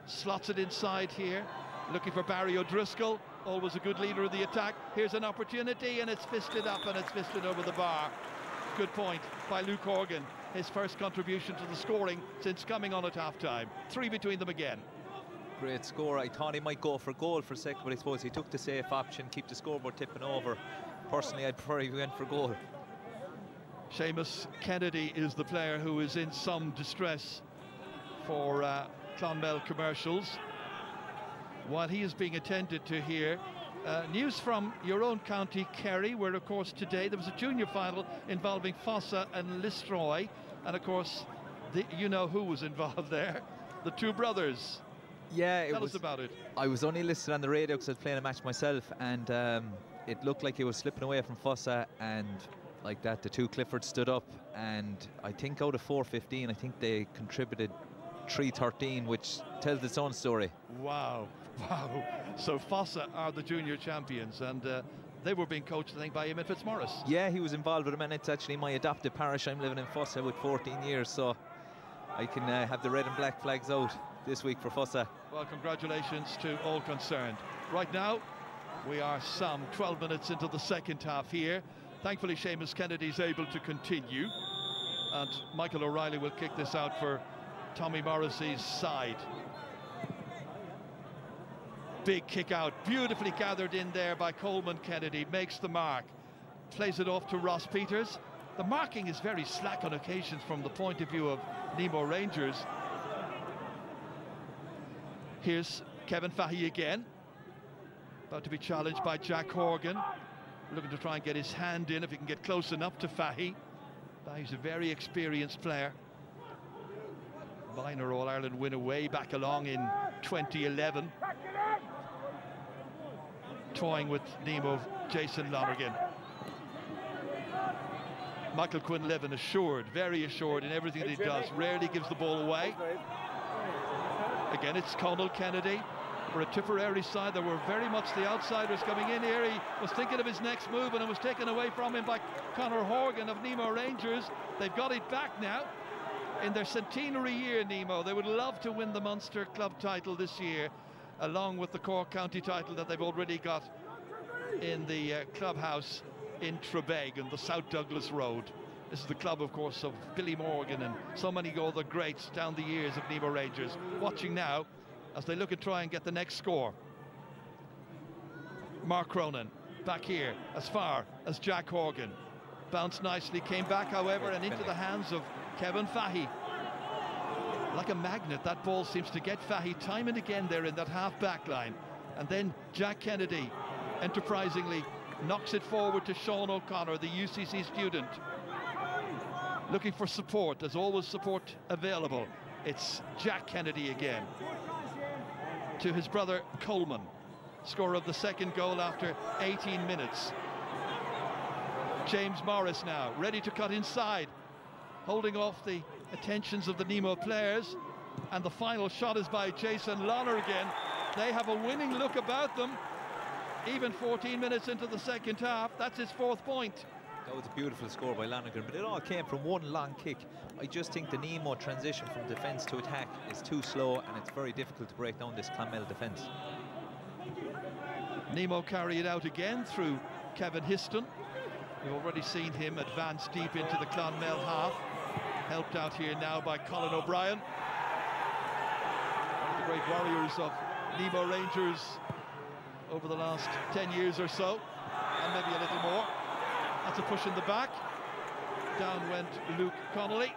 Slots it inside here. Looking for Barry O'Driscoll. Always a good leader of the attack. Here's an opportunity, and it's fisted up, and it's fisted over the bar. Good point by Luke Horgan. His first contribution to the scoring since coming on at half-time. 3 between them again. Great score. I thought he might go for goal for a second, but I suppose he took the safe option, keep the scoreboard tipping over. Personally, I'd prefer he went for goal. Seamus Kennedy is the player who is in some distress for Clonmel Commercials. While he is being attended to here, news from your own county, Kerry, where of course today there was a junior final involving Fossa and Listroy, and of course you know who was involved there, the two brothers, Yeah, Tell us about it. I was only listening on the radio because I was playing a match myself, and it looked like it was slipping away from Fossa, and like that, the two Cliffords stood up, and I think out of 4:15, I think they contributed 3:13, which tells its own story. Wow, wow. So Fossa are the junior champions, and they were being coached, I think, by Eamon Fitzmaurice. Yeah, he was involved with them, and it's actually my adopted parish. I'm living in Fossa with 14 years, so I can have the red and black flags out this week for Fossa. Well, congratulations to all concerned. Right now, we are some 12 minutes into the second half here. Thankfully, Seamus Kennedy's able to continue, and Michael O'Reilly will kick this out for Tommy Morrissey's side. Big kick out, beautifully gathered in there by Coleman Kennedy, makes the mark, plays it off to Ross Peters. The marking is very slack on occasions from the point of view of Nemo Rangers. Here's Kevin Fahey again, about to be challenged by Jack Horgan, looking to try and get his hand in if he can get close enough to Fahey. Fahey's a very experienced player. Minor All-Ireland winner way back along in 2011. Toying with Nemo, Jason Lonergan. Michael Quinlivan assured, very assured in everything that he does, rarely gives the ball away. Again, it's Conal Kennedy. For a Tipperary side, there were very much the outsiders coming in here. He was thinking of his next move, and it was taken away from him by Conor Horgan of Nemo Rangers. They've got it back now. In their centenary year, Nemo, they would love to win the Munster club title this year, along with the Cork County title that they've already got in the clubhouse in Trebeg on the South Douglas Road. This is the club, of course, of Billy Morgan and so many other greats down the years of Nemo Rangers. Watching now as they look and try and get the next score. Mark Cronin back here as far as Jack Horgan. Bounced nicely, came back, however, and into the hands of Kevin Fahey. Like a magnet, that ball seems to get Fahey time and again there in that half-back line. And then Jack Kennedy, enterprisingly, knocks it forward to Sean O'Connor, the UCC student. Looking for support, there's always support available. It's Jack Kennedy again. To his brother Coleman, scorer of the second goal after 18 minutes. James Morris now, ready to cut inside, holding off the attentions of the Nemo players, and the final shot is by Jason Lonergan. They have a winning look about them, even 14 minutes into the second half. That's his 4th point. That was a beautiful score by Lonergan, but it all came from one long kick. I just think the Nemo transition from defence to attack is too slow, and it's very difficult to break down this Clonmel defence. Nemo carry it out again through Kevin Histon. We've already seen him advance deep into the Clonmel half. Helped out here now by Colin O'Brien. One of the great warriors of Nemo Rangers over the last 10 years or so, and maybe a little more. That's a push in the back. Down went Luke Connolly.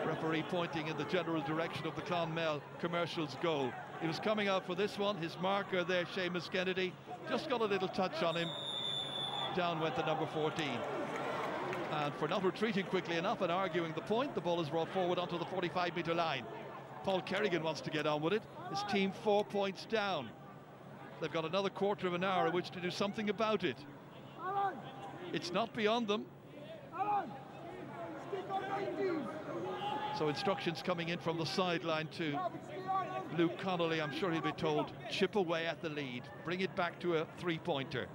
Referee pointing in the general direction of the Clonmel Commercials goal. He was coming out for this one. His marker there, Seamus Kennedy, just got a little touch on him. Down went the number 14. And for not retreating quickly enough and arguing the point, the ball is brought forward onto the 45-metre line. Paul Kerrigan wants to get on with it. His team 4 points down. They've got another quarter of an hour in which to do something about it. It's not beyond them. So instructions coming in from the sideline to Luke Connolly. I'm sure he'll be told, chip away at the lead, bring it back to a 3-pointer.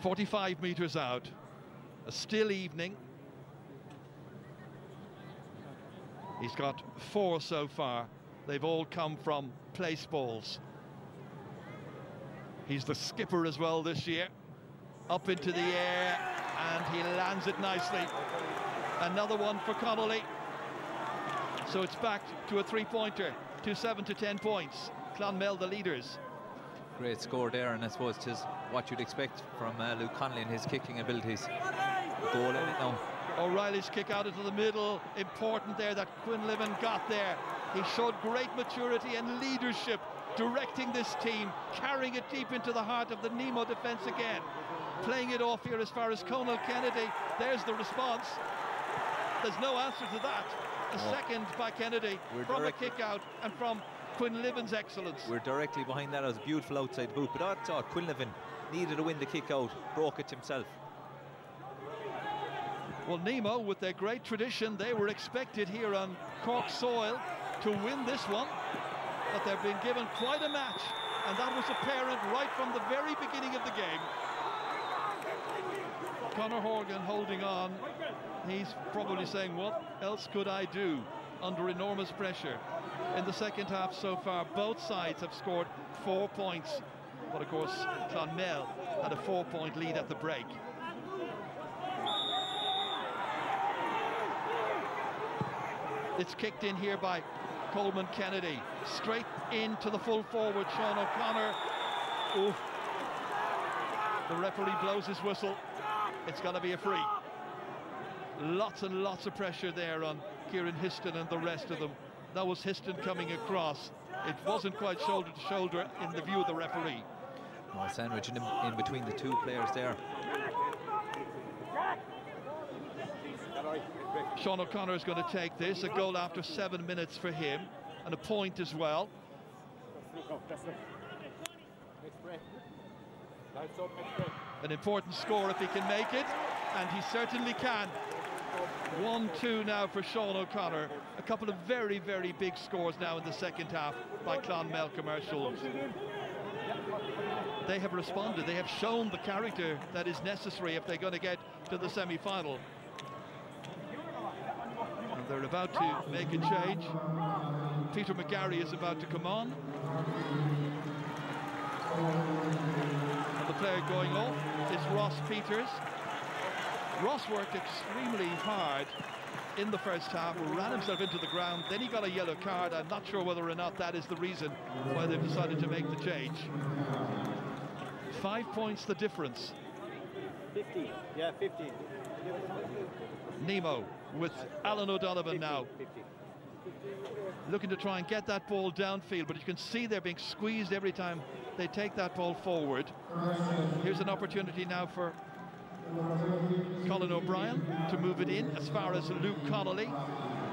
45 metres out, a still evening. He's got 4 so far. They've all come from place balls. He's the skipper as well this year. Up into the air, and he lands it nicely. Another one for Connolly. So it's back to a 3-pointer, to 7 to 10 points. Clonmel the leaders. Great score there, and I suppose it is what you'd expect from Luke Connolly and his kicking abilities. Goal in it now. O'Reilly's kick out into the middle. Important there that Quinlivan got there. He showed great maturity and leadership, directing this team, carrying it deep into the heart of the Nemo defence again. Playing it off here as far as Conal Kennedy. There's the response. There's no answer to that. A second by Kennedy from a kick out and from Quinlivan's excellence. We're directly behind that. It was a beautiful outside boot, but I thought Quinlivan needed to win the kick out, broke it himself. Well, Nemo, with their great tradition, they were expected here on Cork soil to win this one, but they've been given quite a match, and that was apparent right from the very beginning of the game. Conor Horgan holding on. He's probably saying, what else could I do under enormous pressure? In the second half so far, both sides have scored 4 points, but of course Clonmel had a 4-point lead at the break. It's kicked in here by Coleman Kennedy, straight into the full forward Sean O'Connor. Ooh. The referee blows his whistle. It's going to be a free. Lots and lots of pressure there on Kieran Histon and the rest of them. That was Histon coming across. It wasn't quite shoulder to shoulder in the view of the referee. No, sandwich in between the two players there. Sean O'Connor is going to take this, a goal after 7 minutes for him, and a point as well. An important score if he can make it, and he certainly can. 1-2 now for Sean O'Connor. A couple of very, very big scores now in the second half by Clonmel Commercials. They have responded. They have shown the character that is necessary if they're going to get to the semi-final. And they're about to make a change. Peter McGarry is about to come on. And the player going off is Ross Peters. Ross worked extremely hard in the first half, ran himself into the ground, then he got a yellow card. I'm not sure whether or not that is the reason why they've decided to make the change. 5 points the difference. 15, yeah, 15. Nemo with Alan O'Donovan now. Looking to try and get that ball downfield, but you can see they're being squeezed every time they take that ball forward. Here's an opportunity now for Colin O'Brien to move it in as far as Luke Connolly.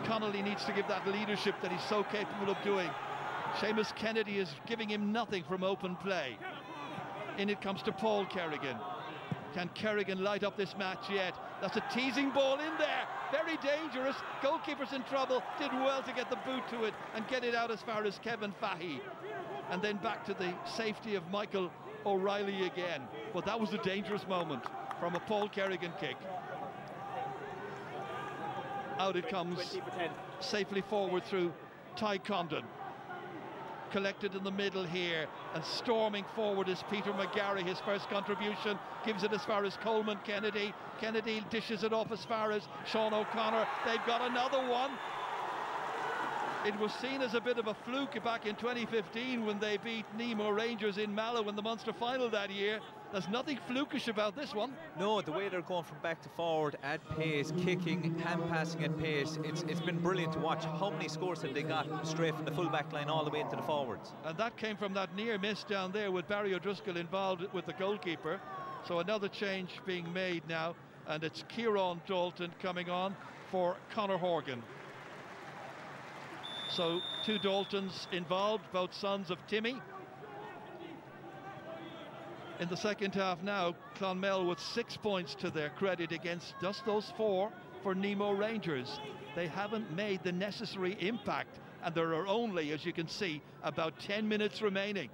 Connolly needs to give that leadership that he's so capable of doing. Seamus Kennedy is giving him nothing from open play. In it comes to Paul Kerrigan. Can Kerrigan light up this match yet? That's a teasing ball in there. Very dangerous. Goalkeeper's in trouble. Did well to get the boot to it and get it out as far as Kevin Fahey. And then back to the safety of Michael O'Reilly again. But that was a dangerous moment from a Paul Kerrigan kick. Out it comes safely forward through Ty Condon. Collected in the middle here, and storming forward is Peter McGarry. His first contribution gives it as far as Coleman Kennedy. Kennedy dishes it off as far as Sean O'Connor. They've got another one. It was seen as a bit of a fluke back in 2015 when they beat Nemo Rangers in Mallow in the Munster final that year. There's nothing flukish about this one. No, the way they're going from back to forward at pace, kicking, hand passing at pace, it's been brilliant to watch. How many scores have they got straight from the full back line all the way into the forwards? And that came from that near miss down there with Barry O'Driscoll involved with the goalkeeper. So another change being made now, and it's Kieran Dalton coming on for Conor Horgan. So 2 Daltons involved, both sons of Timmy. In the second half now, Clonmel with 6 points to their credit against just those 4 for Nemo Rangers. They haven't made the necessary impact, and there are only, as you can see, about 10 minutes remaining.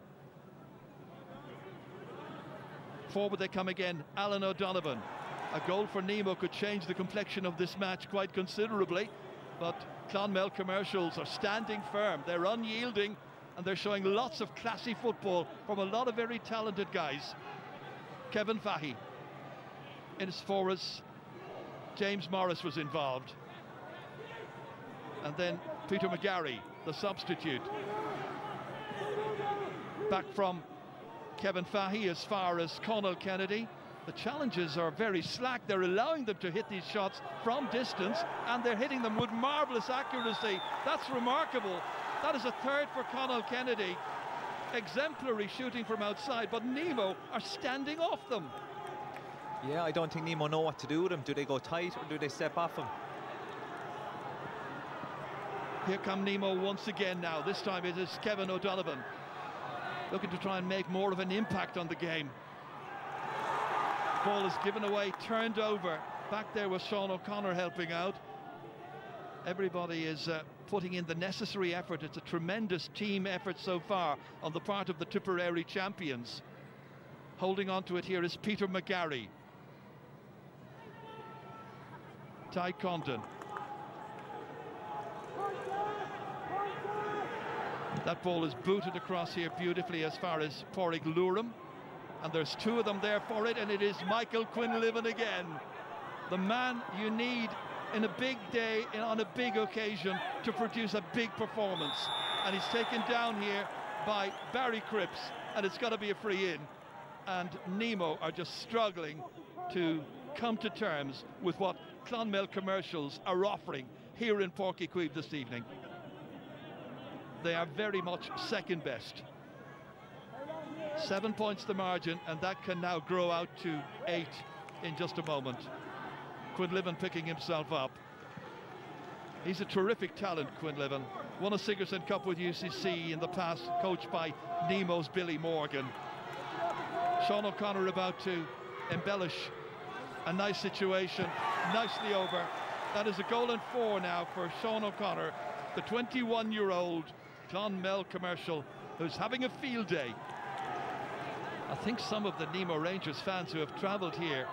Forward they come again, Alan O'Donovan. A goal for Nemo could change the complexion of this match quite considerably, but Clonmel Commercials are standing firm. They're unyielding, and they're showing lots of classy football from a lot of very talented guys. Kevin Fahey, in as far as James Morris was involved. And then Peter McGarry, the substitute. Back from Kevin Fahey as far as Conal Kennedy. The challenges are very slack. They're allowing them to hit these shots from distance, and they're hitting them with marvellous accuracy. That's remarkable. That is a third for Conal Kennedy. Exemplary shooting from outside, but Nemo are standing off them. Yeah, I don't think Nemo know what to do with him. Do they go tight or do they step off him? Here come Nemo once again now. This time it is Kevin O'Donovan, looking to try and make more of an impact on the game. Ball is given away, turned over. Back there was Sean O'Connor helping out. Everybody is putting in the necessary effort. It's a tremendous team effort so far on the part of the Tipperary champions. Holding on to it here is Peter McGarry. Ty Condon. That ball is booted across here beautifully as far as Páirc Lúram. And there's two of them there for it, and it is Michael Quinlivan again. The man you need in a big day, on a big occasion, to produce a big performance. And he's taken down here by Barry Cripps, and it's got to be a free in. And Nemo are just struggling to come to terms with what Clonmel Commercials are offering here in Páirc Uí Chaoimh this evening. They are very much second best. 7 points the margin, and that can now grow out to 8 in just a moment. Quinlivan picking himself up. He's a terrific talent, Quinlivan. Won a Sigerson Cup with UCC in the past, coached by Nemo's Billy Morgan. Sean O'Connor about to embellish a nice situation, nicely over. That is a goal and 4 now for Sean O'Connor, the 21-year-old Clonmel commercial who's having a field day. I think some of the Nemo Rangers fans who have travelled here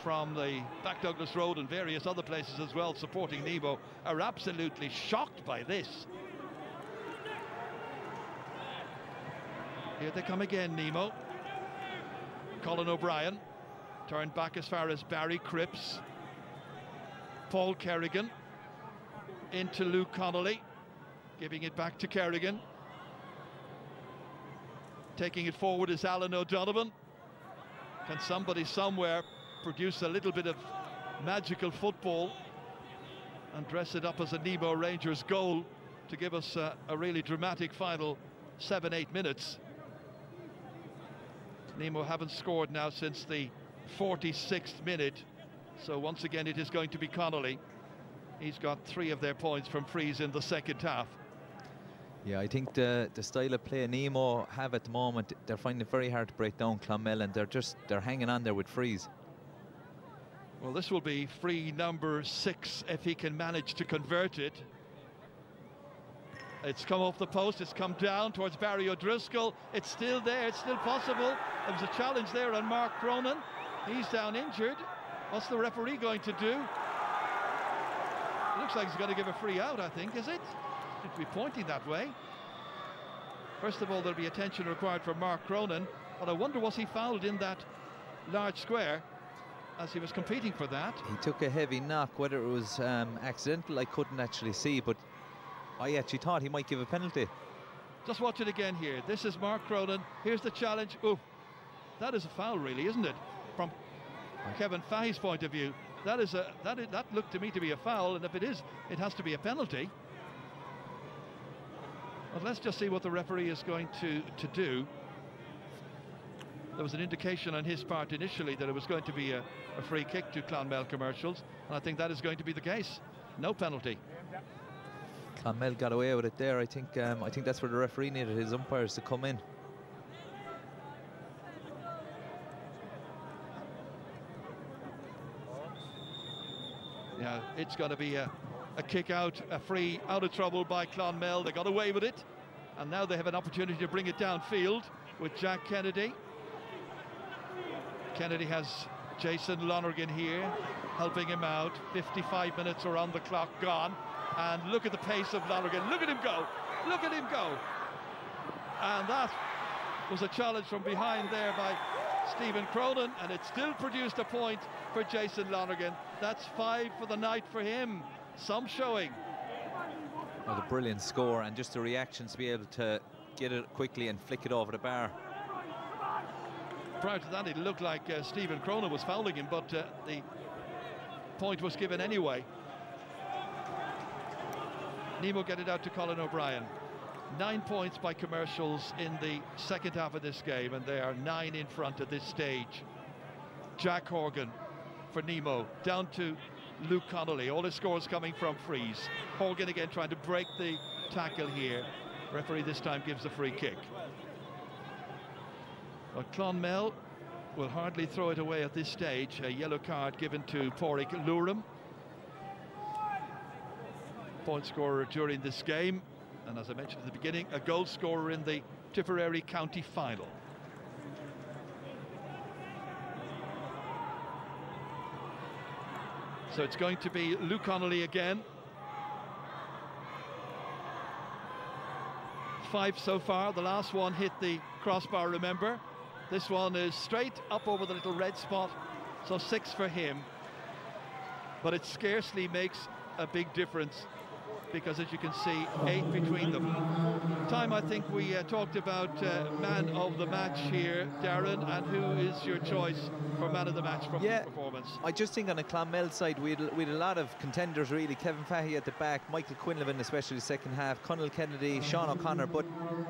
from the Back Douglas Road and various other places as well supporting Nemo are absolutely shocked by this. Here they come again, Nemo. Colin O'Brien turned back as far as Barry Cripps. Paul Kerrigan into Luke Connolly, giving it back to Kerrigan. Taking it forward is Alan O'Donovan. Can somebody somewhere produce a little bit of magical football and dress it up as a Nemo Rangers goal to give us a really dramatic final 7-8 minutes? Nemo haven't scored now since the 46th minute, so once again it is going to be Connolly. He's got 3 of their points from frees in the second half. Yeah, I think the style of play Nemo have at the moment, they're finding it very hard to break down Clonmel, and they're hanging on there with frees. Well, this will be free number 6 if he can manage to convert it. It's come off the post, it's come down towards Barry O'Driscoll. It's still there, it's still possible. There was a challenge there on Mark Cronin. He's down injured. What's the referee going to do? It looks like he's going to give a free out, I think, is it? Seems to be pointing that way. First of all, there'll be attention required for Mark Cronin, but I wonder, was he fouled in that large square as he was competing for that? He took a heavy knock. Whether it was accidental, I couldn't actually see, but I actually thought he might give a penalty. Just watch it again here. This is Mark Cronin. Here's the challenge. Oh, that is a foul, really, isn't it? From Kevin Fahey's point of view, that looked to me to be a foul, and if it is, it has to be a penalty. But let's just see what the referee is going to do. There was an indication on his part initially that it was going to be a free kick to Clonmel Commercials, and I think that is going to be the case. No penalty. Clonmel got away with it there. I think that's where the referee needed his umpires to come in. Yeah, it's going to be a kick out, a free out of trouble by Clonmel. They got away with it, and now they have an opportunity to bring it downfield with Jack Kennedy. Kennedy has Jason Lonergan here helping him out. 55 minutes are on the clock gone, and look at the pace of Lonergan. Look at him go, look at him go. And that was a challenge from behind there by Stephen Cronin, and it still produced a point for Jason Lonergan. That's 5 for the night for him. Some showing. What a brilliant score, and just the reactions to be able to get it quickly and flick it over the bar. Prior to that, it looked like Stephen Cronin was fouling him, but the point was given anyway. Nemo get it out to Colin O'Brien. 9 points by Commercials in the second half of this game, and they are 9 in front at this stage. Jack Horgan for Nemo, down to Luke Connolly. All his scores coming from frees. Horgan again trying to break the tackle here. Referee this time gives a free kick. But Clonmel will hardly throw it away at this stage. A yellow card given to Páirc Luram, point scorer during this game, and as I mentioned at the beginning, a goal scorer in the Tipperary County final. So it's going to be Luke Connolly again. 5 so far. The last one hit the crossbar, remember. This one is straight up over the little red spot, so 6 for him. But it scarcely makes a big difference, because as you can see, 8 between them. Time, I think we talked about man of the match here, Darren, and who is your choice for man of the match from this performance? I just think on the Clonmel side we had a lot of contenders really. Kevin Fahey at the back, Michael Quinlivan especially the second half, Conal Kennedy, Sean O'Connor, but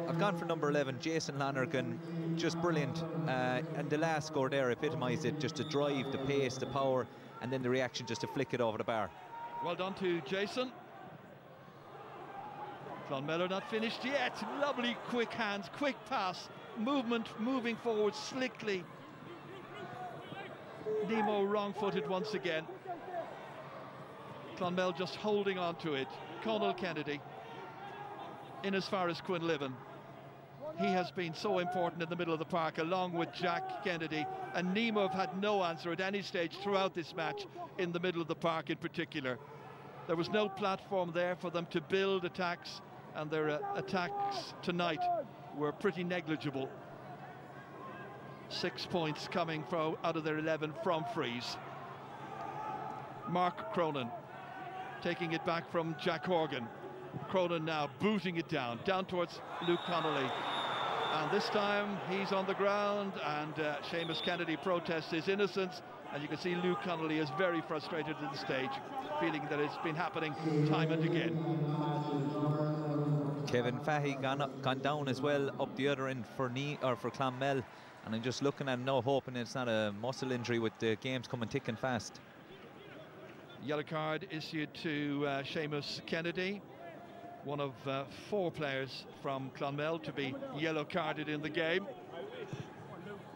I've gone for number 11, Jason Lonergan, just brilliant, and the last score there epitomised it, just the drive, the pace, the power, and then the reaction just to flick it over the bar. Well done to Jason. Clonmel are not finished yet. Lovely quick hands, quick pass, movement, moving forward slickly. Nemo wrong-footed once again. Clonmel just holding on to it. Conal Kennedy in as far as Quinlivan. He has been so important in the middle of the park, along with Jack Kennedy, and Nemo have had no answer at any stage throughout this match in the middle of the park in particular. There was no platform there for them to build attacks, and their attacks tonight were pretty negligible. 6 points coming from out of their 11 from frees. Mark Cronin taking it back from Jack Horgan. Cronin now booting it down towards Luke Connolly. And this time he's on the ground, and Seamus Kennedy protests his innocence. And you can see Luke Connolly is very frustrated at the stage, feeling that it's been happening time and again. Kevin Fahey gone down as well up the other end for Clonmel, and I'm just looking at him now, hoping it's not a muscle injury with the games coming thick and fast. Yellow card issued to Seamus Kennedy, one of 4 players from Clonmel to be yellow carded in the game.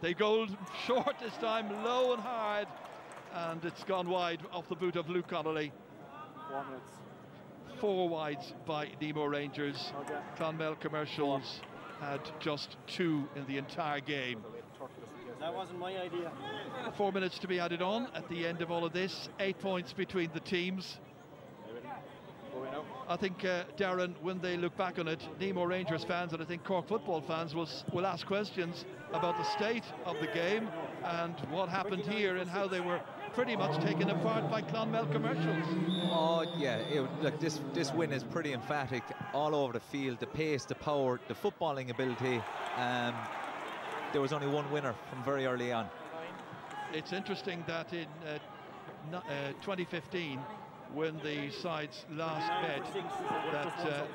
They go short this time, low and hard, and it's gone wide off the boot of Luke Connolly. 4 minutes. 4 wides by Nemo Rangers. Okay. Clonmel Commercials had just 2 in the entire game. That wasn't my idea. 4 minutes to be added on at the end of all of this. 8 points between the teams. I think, Darren, when they look back on it, Nemo Rangers fans and I think Cork football fans will ask questions about the state of the game and what happened here and how they were pretty much taken apart by Clonmel Commercials. Oh yeah, look, this win is pretty emphatic all over the field. The pace, the power, the footballing ability. There was only one winner from very early on. It's interesting that in 2015, when the sides last met, that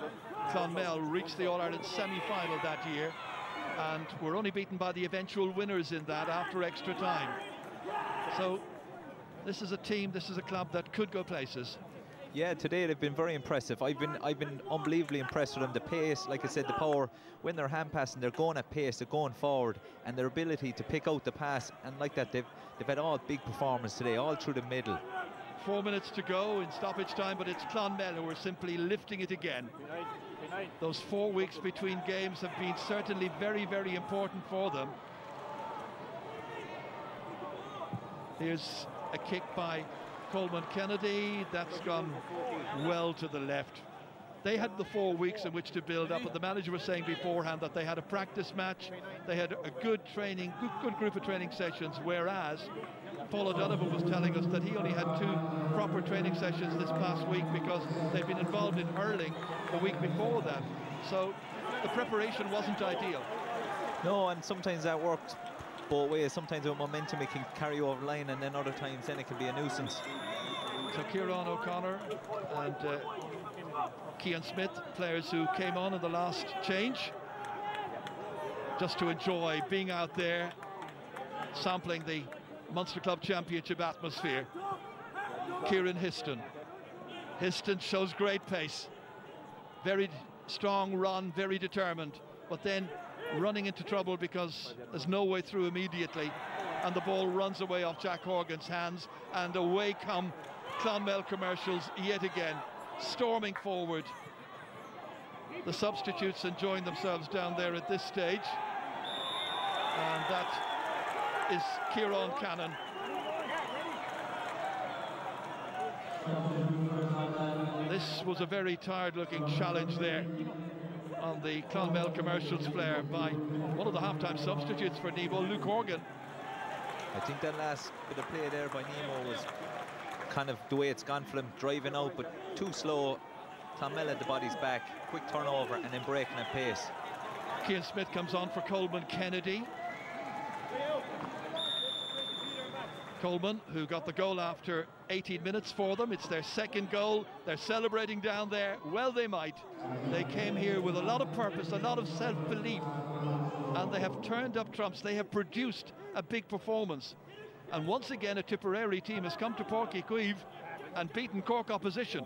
Clonmel reached the All-Ireland semi-final that year and were only beaten by the eventual winners in that after extra time. So this is a team, this is a club that could go places. Yeah, today they've been very impressive. I've been unbelievably impressed with them. The pace, like I said, the power. When they're hand passing, they're going at pace, they're going forward, and their ability to pick out the pass, and like that, they've had all big performance today, all through the middle. 4 minutes to go in stoppage time, but it's Clonmel who are simply lifting it again. Those 4 weeks between games have been certainly very, very important for them. Here's a kick by Coleman Kennedy. That's gone well to the left. They had the 4 weeks in which to build up, but the manager was saying beforehand that they had a practice match, they had a good training, good group of training sessions, whereas Paul O'Donovan was telling us that he only had 2 proper training sessions this past week because they've been involved in hurling the week before that. So the preparation wasn't ideal. No, and sometimes that works both ways. Sometimes with momentum it can carry you over the line, and then other times then it can be a nuisance. So Kieran O'Connor and Cian Smith, players who came on in the last change, just to enjoy being out there, sampling the Munster Club Championship atmosphere. Kieran Histon. Histon shows great pace. Very strong run, very determined, but then running into trouble because there's no way through immediately, and the ball runs away off Jack Horgan's hands, and away come Clonmel Commercials yet again, storming forward. The substitutes enjoying themselves down there at this stage, and that is Kieran Cannon. This was a very tired-looking challenge there on the Clonmel Commercials player by one of the half-time substitutes for Nemo, Luke Horgan. I think that last bit of play there by Nemo was kind of the way it's gone for him, driving out but too slow. Clonmel had the bodies back, quick turnover and then breaking at pace. Cian Smith comes on for Coleman Kennedy. Coleman, who got the goal after 18 minutes for them. It's their second goal. They're celebrating down there. Well, they might. They came here with a lot of purpose, a lot of self-belief, and they have turned up trumps. They have produced a big performance. And once again, a Tipperary team has come to Páirc Chaoimh and beaten Cork opposition.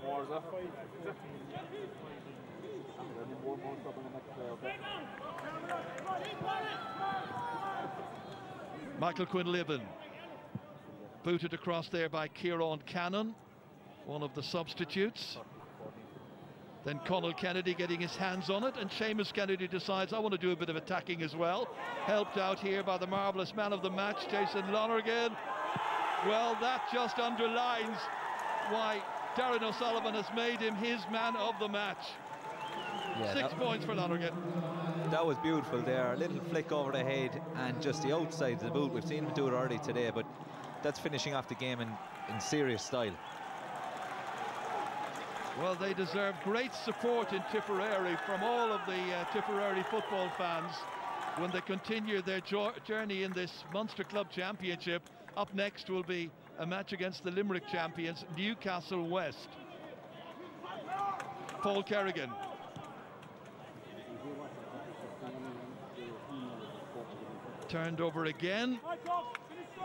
Michael Quinlivan. Booted across there by Kieran Cannon, one of the substitutes. Then Conal Kennedy getting his hands on it, and Seamus Kennedy decides, I want to do a bit of attacking as well. Helped out here by the marvellous man of the match, Jason Lonergan. Well, that just underlines why Darren O'Sullivan has made him his man of the match. Yeah, 6 points for Lonergan. That was beautiful there. A little flick over the head and just the outside of the boot. We've seen him do it already today, but that's finishing off the game in serious style. Well, they deserve great support in Tipperary from all of the Tipperary football fans when they continue their journey in this Munster Club Championship. Up next will be a match against the Limerick champions, Newcastle West. Paul Kerrigan. Turned over again.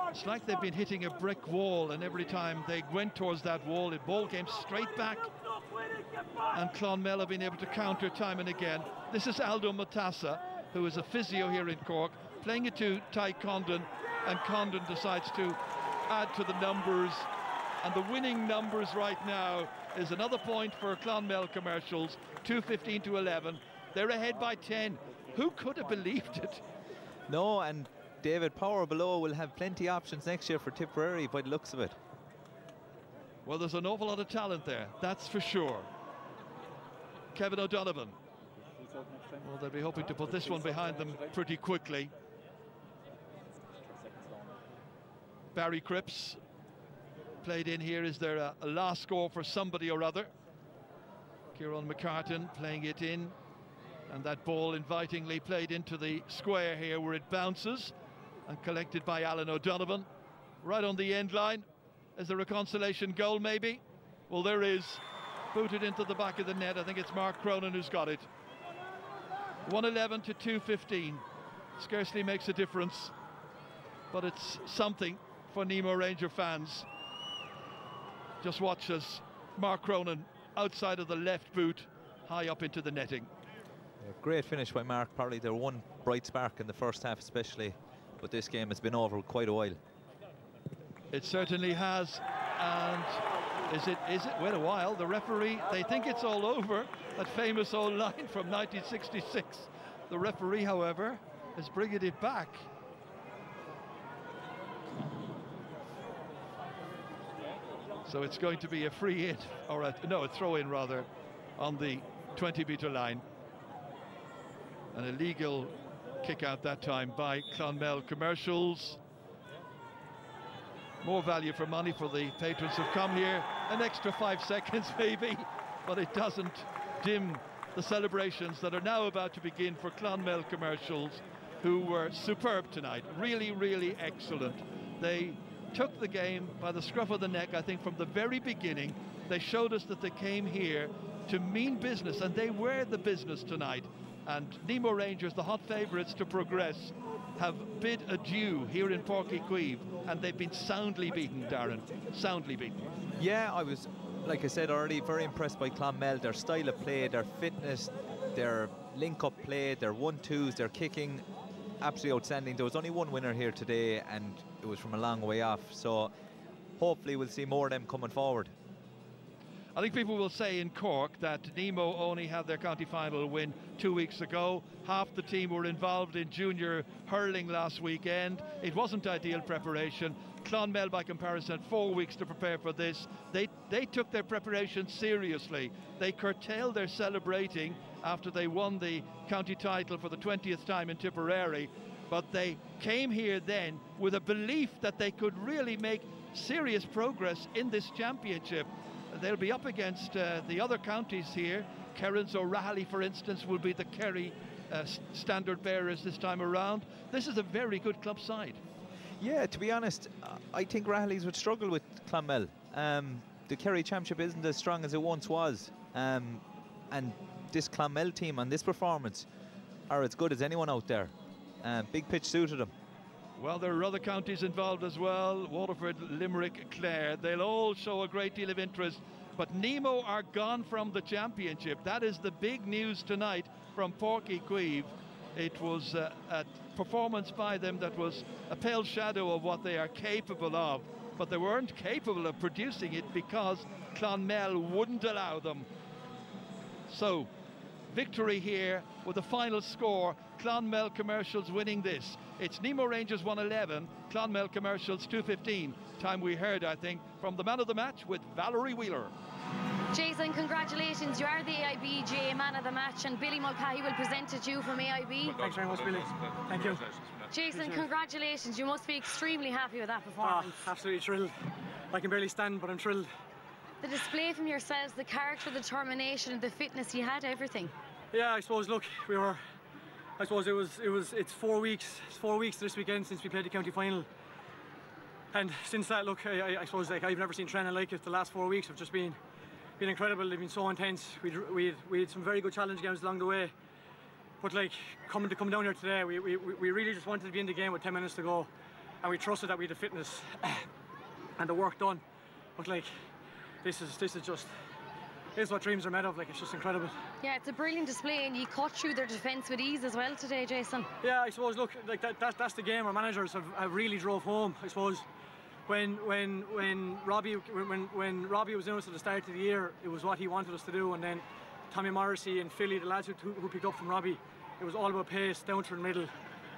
It's like they've been hitting a brick wall, and every time they went towards that wall, the ball came straight back, and Clonmel have been able to counter time and again. This is Aldo Matassa, who is a physio here in Cork, playing it to Ty Condon, and Condon decides to add to the numbers, and the winning numbers right now is another point for Clonmel Commercials, 2:15 to 11. They're ahead by 10. Who could have believed it? No, and David Power below will have plenty of options next year for Tipperary by the looks of it. Well, there's an awful lot of talent there, that's for sure. Kevin O'Donovan. Well, they'll be hoping to put this one behind them pretty quickly. Barry Cripps played in here. Is there a last score for somebody or other? Kieran McCartan playing it in, and that ball invitingly played into the square here where it bounces and collected by Alan O'Donovan. Right on the end line. Is there a consolation goal maybe? Well, there is. Booted into the back of the net. I think it's Mark Cronin who's got it. 1:11 to 2:15. Scarcely makes a difference, but it's something for Nemo Ranger fans. Just watch as Mark Cronin outside of the left boot, high up into the netting. Yeah, great finish by Mark. Probably their one bright spark in the first half especially, but this game has been over quite a while. It certainly has, and is it well, a while. The referee, they think it's all over, that famous old line from 1966. The referee, however, is bringing it back. So it's going to be a free hit, or a throw in rather, on the 20-metre line. An illegal kick out that time by Clonmel Commercials. More value for money for the patrons who've come here. An extra 5 seconds maybe, but it doesn't dim the celebrations that are now about to begin for Clonmel Commercials, who were superb tonight. Really, really excellent. They took the game by the scruff of the neck, I think, from the very beginning. They showed us that they came here to mean business, and they were the business tonight. And Nemo Rangers, the hot favourites to progress, have bid adieu here in Páirc Uí and they've been soundly beaten, Darren, soundly beaten. Yeah, I was, like I said already, very impressed by Clonmel, their style of play, their fitness, their link-up play, their 1-2s, their kicking, absolutely outstanding. There was only one winner here today and it was from a long way off, so hopefully we'll see more of them coming forward. I think people will say in Cork that Nemo only had their county final win 2 weeks ago. Half the team were involved in junior hurling last weekend. It wasn't ideal preparation. Clonmel, by comparison, had 4 weeks to prepare for this. They took their preparation seriously. They curtailed their celebrating after they won the county title for the 20th time in Tipperary. But they came here then with a belief that they could really make serious progress in this championship. They'll be up against the other counties here. Kerins O'Reilly, for instance, will be the Kerry standard bearers this time around. This is a very good club side. Yeah, to be honest, I think Rahaleys would struggle with Clonmel. The Kerry Championship isn't as strong as it once was. And this Clonmel team on this performance are as good as anyone out there. Big pitch suited them. Well, there are other counties involved as well. Waterford, Limerick, Clare. They'll all show a great deal of interest. But Nemo are gone from the championship. That is the big news tonight from Páirc Uí. It was a performance by them that was a pale shadow of what they are capable of. But they weren't capable of producing it because Clonmel wouldn't allow them. So, victory here with the final score. Clonmel Commercials winning this. It's Nemo Rangers 111, Clonmel Commercials 215. Time we heard, I think, from the man of the match with Valerie Wheeler. Jason, congratulations. You are the AIBJ man of the match, and Billy Mulcahy will present it to you from AIB. Thanks very much, Billy. Thank you. Jason, congratulations. You must be extremely happy with that performance. Absolutely thrilled. I can barely stand, but I'm thrilled. The display from yourselves, the character, the determination, the fitness, you had everything. Yeah, I suppose, look, it's 4 weeks. It's 4 weeks this weekend since we played the county final. And since that, look, I suppose, like, I've never seen training like it. The last 4 weeks have just been incredible. They've been so intense. We had some very good challenge games along the way. But like, coming down here today, we really just wanted to be in the game with 10 minutes to go. And we trusted that we had the fitness and the work done. But like, this is what dreams are made of. Like, it's just incredible. Yeah, it's a brilliant display, and you cut through their defence with ease as well today, Jason. Yeah, I suppose, look, like that's the game. Our managers have really drove home. I suppose when Robbie was in us at the start of the year, it was what he wanted us to do, and then Tommy Morrissey and Philly, the lads who picked up from Robbie, it was all about pace down through the middle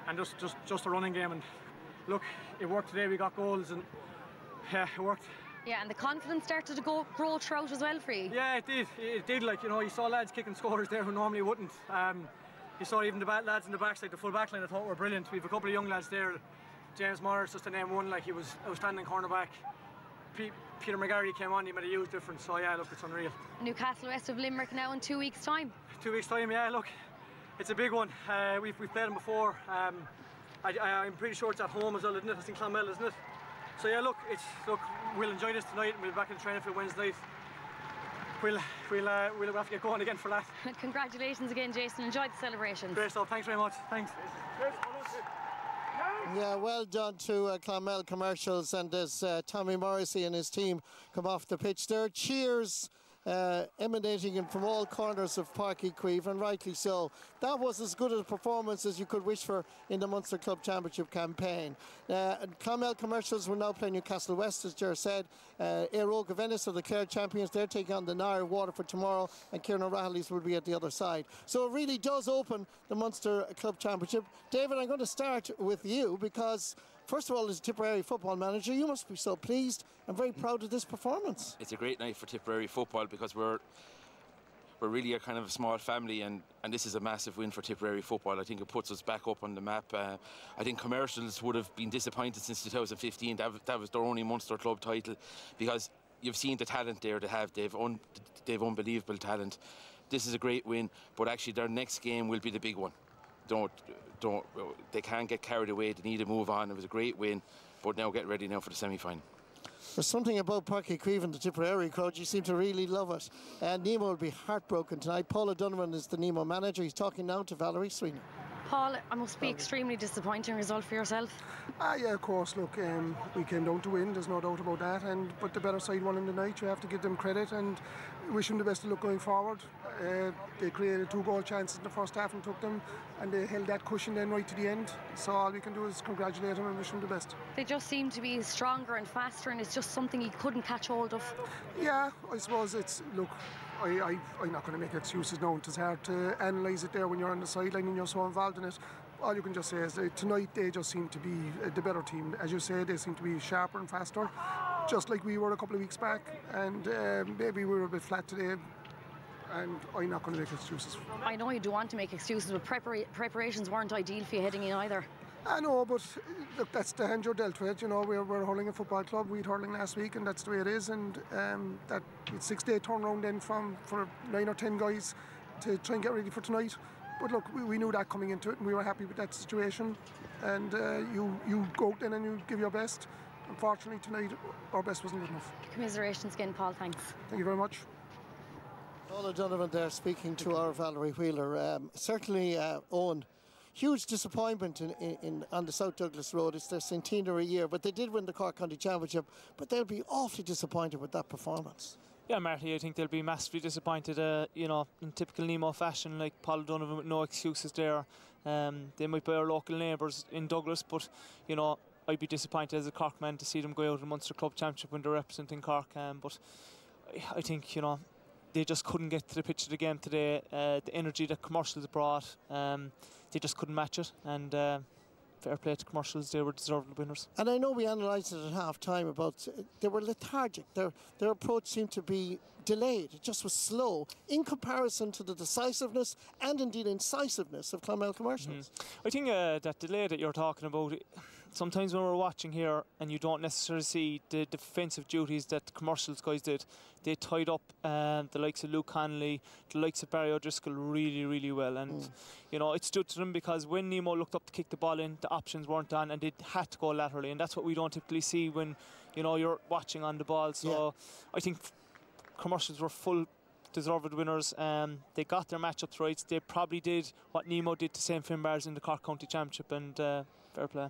and just a running game. And look, it worked today. We got goals, and yeah, it worked. Yeah, and the confidence started to grow throughout as well for you. Yeah, it did. It did. Like, you know, you saw lads kicking scorers there who normally wouldn't. You saw even the lads in the backside, the full back line, I thought were brilliant. We have a couple of young lads there. James Morris, just to name one, like, he was outstanding cornerback. Peter McGarry came on, he made a huge difference. So yeah, look, it's unreal. Newcastle west of Limerick now in 2 weeks' time. 2 weeks' time, yeah. Look, it's a big one. We've played them before. I'm pretty sure it's at home as well, isn't it? It's in Clonmel, isn't it? So yeah, look, we'll enjoy this tonight, and we'll be back in the training field Wednesday night. We'll have to get going again for that. Congratulations again, Jason. Enjoy the celebrations. Great stuff. Thanks very much. Thanks. Yeah, well done to Clonmel Commercials, and as Tommy Morrissey and his team come off the pitch there, cheers emanating from all corners of Páirc Uí, and rightly so. That was as good a performance as you could wish for in the Munster Club Championship campaign. Clonmel Commercials will now play Newcastle West, as Ger said. Éireoga Venice are the Clare champions. They're taking on the Nair Waterford tomorrow, and Kieran O'Reilly's will be at the other side. So it really does open the Munster Club Championship. David, I'm going to start with you, because first of all, as Tipperary football manager, you must be so pleased and very proud of this performance. It's a great night for Tipperary football, because we're really a kind of a small family, and this is a massive win for Tipperary football. I think it puts us back up on the map. I think Commercials would have been disappointed since 2015. That was their only Munster club title, because you've seen the talent there they have. They've unbelievable talent. This is a great win, but actually their next game will be the big one. They can't get carried away. They need to move on. It was a great win, but now get ready now for the semi-final. There's something about Páirc Uí and the Tipperary crowd. You seem to really love it. Nemo will be heartbroken tonight. Paul O'Donovan is the Nemo manager. He's talking now to Valerie Sweeney. Paul, it must be extremely disappointing result for yourself. Yeah, of course. Look, we came down to win. There's no doubt about that. But the better side won in the night. You have to give them credit and wish them the best of luck going forward. They created 2 goal chances in the first half and took them, and they held that cushion then right to the end. So all we can do is congratulate them and wish them the best. They just seem to be stronger and faster, and it's just something he couldn't catch hold of. Yeah, I suppose it's, look, I'm not going to make excuses now. It's hard to analyse it there when you're on the sideline and you're so involved in it. All you can just say is that tonight they just seem to be the better team. As you say, they seem to be sharper and faster, just like we were a couple of weeks back. And maybe we were a bit flat today. And I'm not going to make excuses. I know you do want to make excuses, but preparations weren't ideal for you heading in either. I know, but look, that's the hand you're dealt with. You know, we're hurling a football club. We had hurling last week, and that's the way it is. And that 6-day turnaround then for 9 or 10 guys to try and get ready for tonight. But look, we knew that coming into it, and we were happy with that situation. And you go out then and you give your best. Unfortunately, tonight our best wasn't good enough. Commiserations again, Paul. Thanks. Thank you very much. Ola Donovan there speaking to our Valerie Wheeler. Certainly, Owen, huge disappointment on the South Douglas Road. It's their centenary year, but they did win the Cork County Championship, but they'll be awfully disappointed with that performance. Yeah, Marty, I think they'll be massively disappointed, you know, in typical Nemo fashion, like Paul Donovan with no excuses there. They might be our local neighbours in Douglas, but, you know, I'd be disappointed as a Cork man to see them go out in the Munster Club Championship when they're representing Cork. But I think, you know, they just couldn't get to the pitch of the game today. The energy that Commercials brought, they just couldn't match it. And fair play to Commercials, they were deserved winners. And I know we analysed it at half time about they were lethargic. Their approach seemed to be delayed. It just was slow in comparison to the decisiveness and indeed incisiveness of Clonmel Commercials. I think that delay that you're talking about, sometimes when we're watching here and you don't necessarily see the defensive duties that the Commercials guys did, they tied up the likes of Luke Connolly, the likes of Barry O'Driscoll really, really well. And, you know, it stood to them because when Nemo looked up to kick the ball in, the options weren't on and they had to go laterally. And that's what we don't typically see when, you know, you're watching on the ball. So I think Commercials were full deserved winners. They got their matchups right. They probably did what Nemo did to St. Finbarrs in the Cork County Championship, and fair play.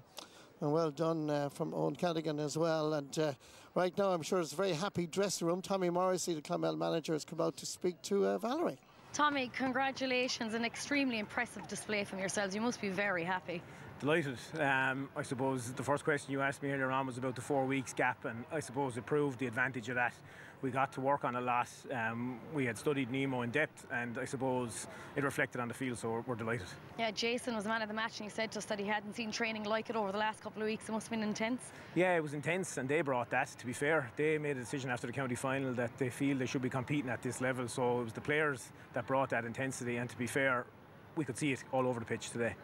And well done from Owen Cadigan as well. And right now I'm sure it's a very happy dressing room. Tommy Morrissey, the Clonmel manager, has come out to speak to Valerie. Tommy, congratulations, an extremely impressive display from yourselves. You must be very happy. Delighted. I suppose the first question you asked me earlier on was about the 4 weeks gap, and I suppose it proved the advantage of that. We got to work on a lot. We had studied Nemo in depth, and I suppose it reflected on the field, so we're delighted. Yeah, Jason was man of the match, and he said to us that he hadn't seen training like it over the last couple of weeks. It must have been intense. Yeah, it was intense, and they brought that. To be fair, they made a decision after the county final that they feel they should be competing at this level, so it was the players that brought that intensity, and to be fair, we could see it all over the pitch today.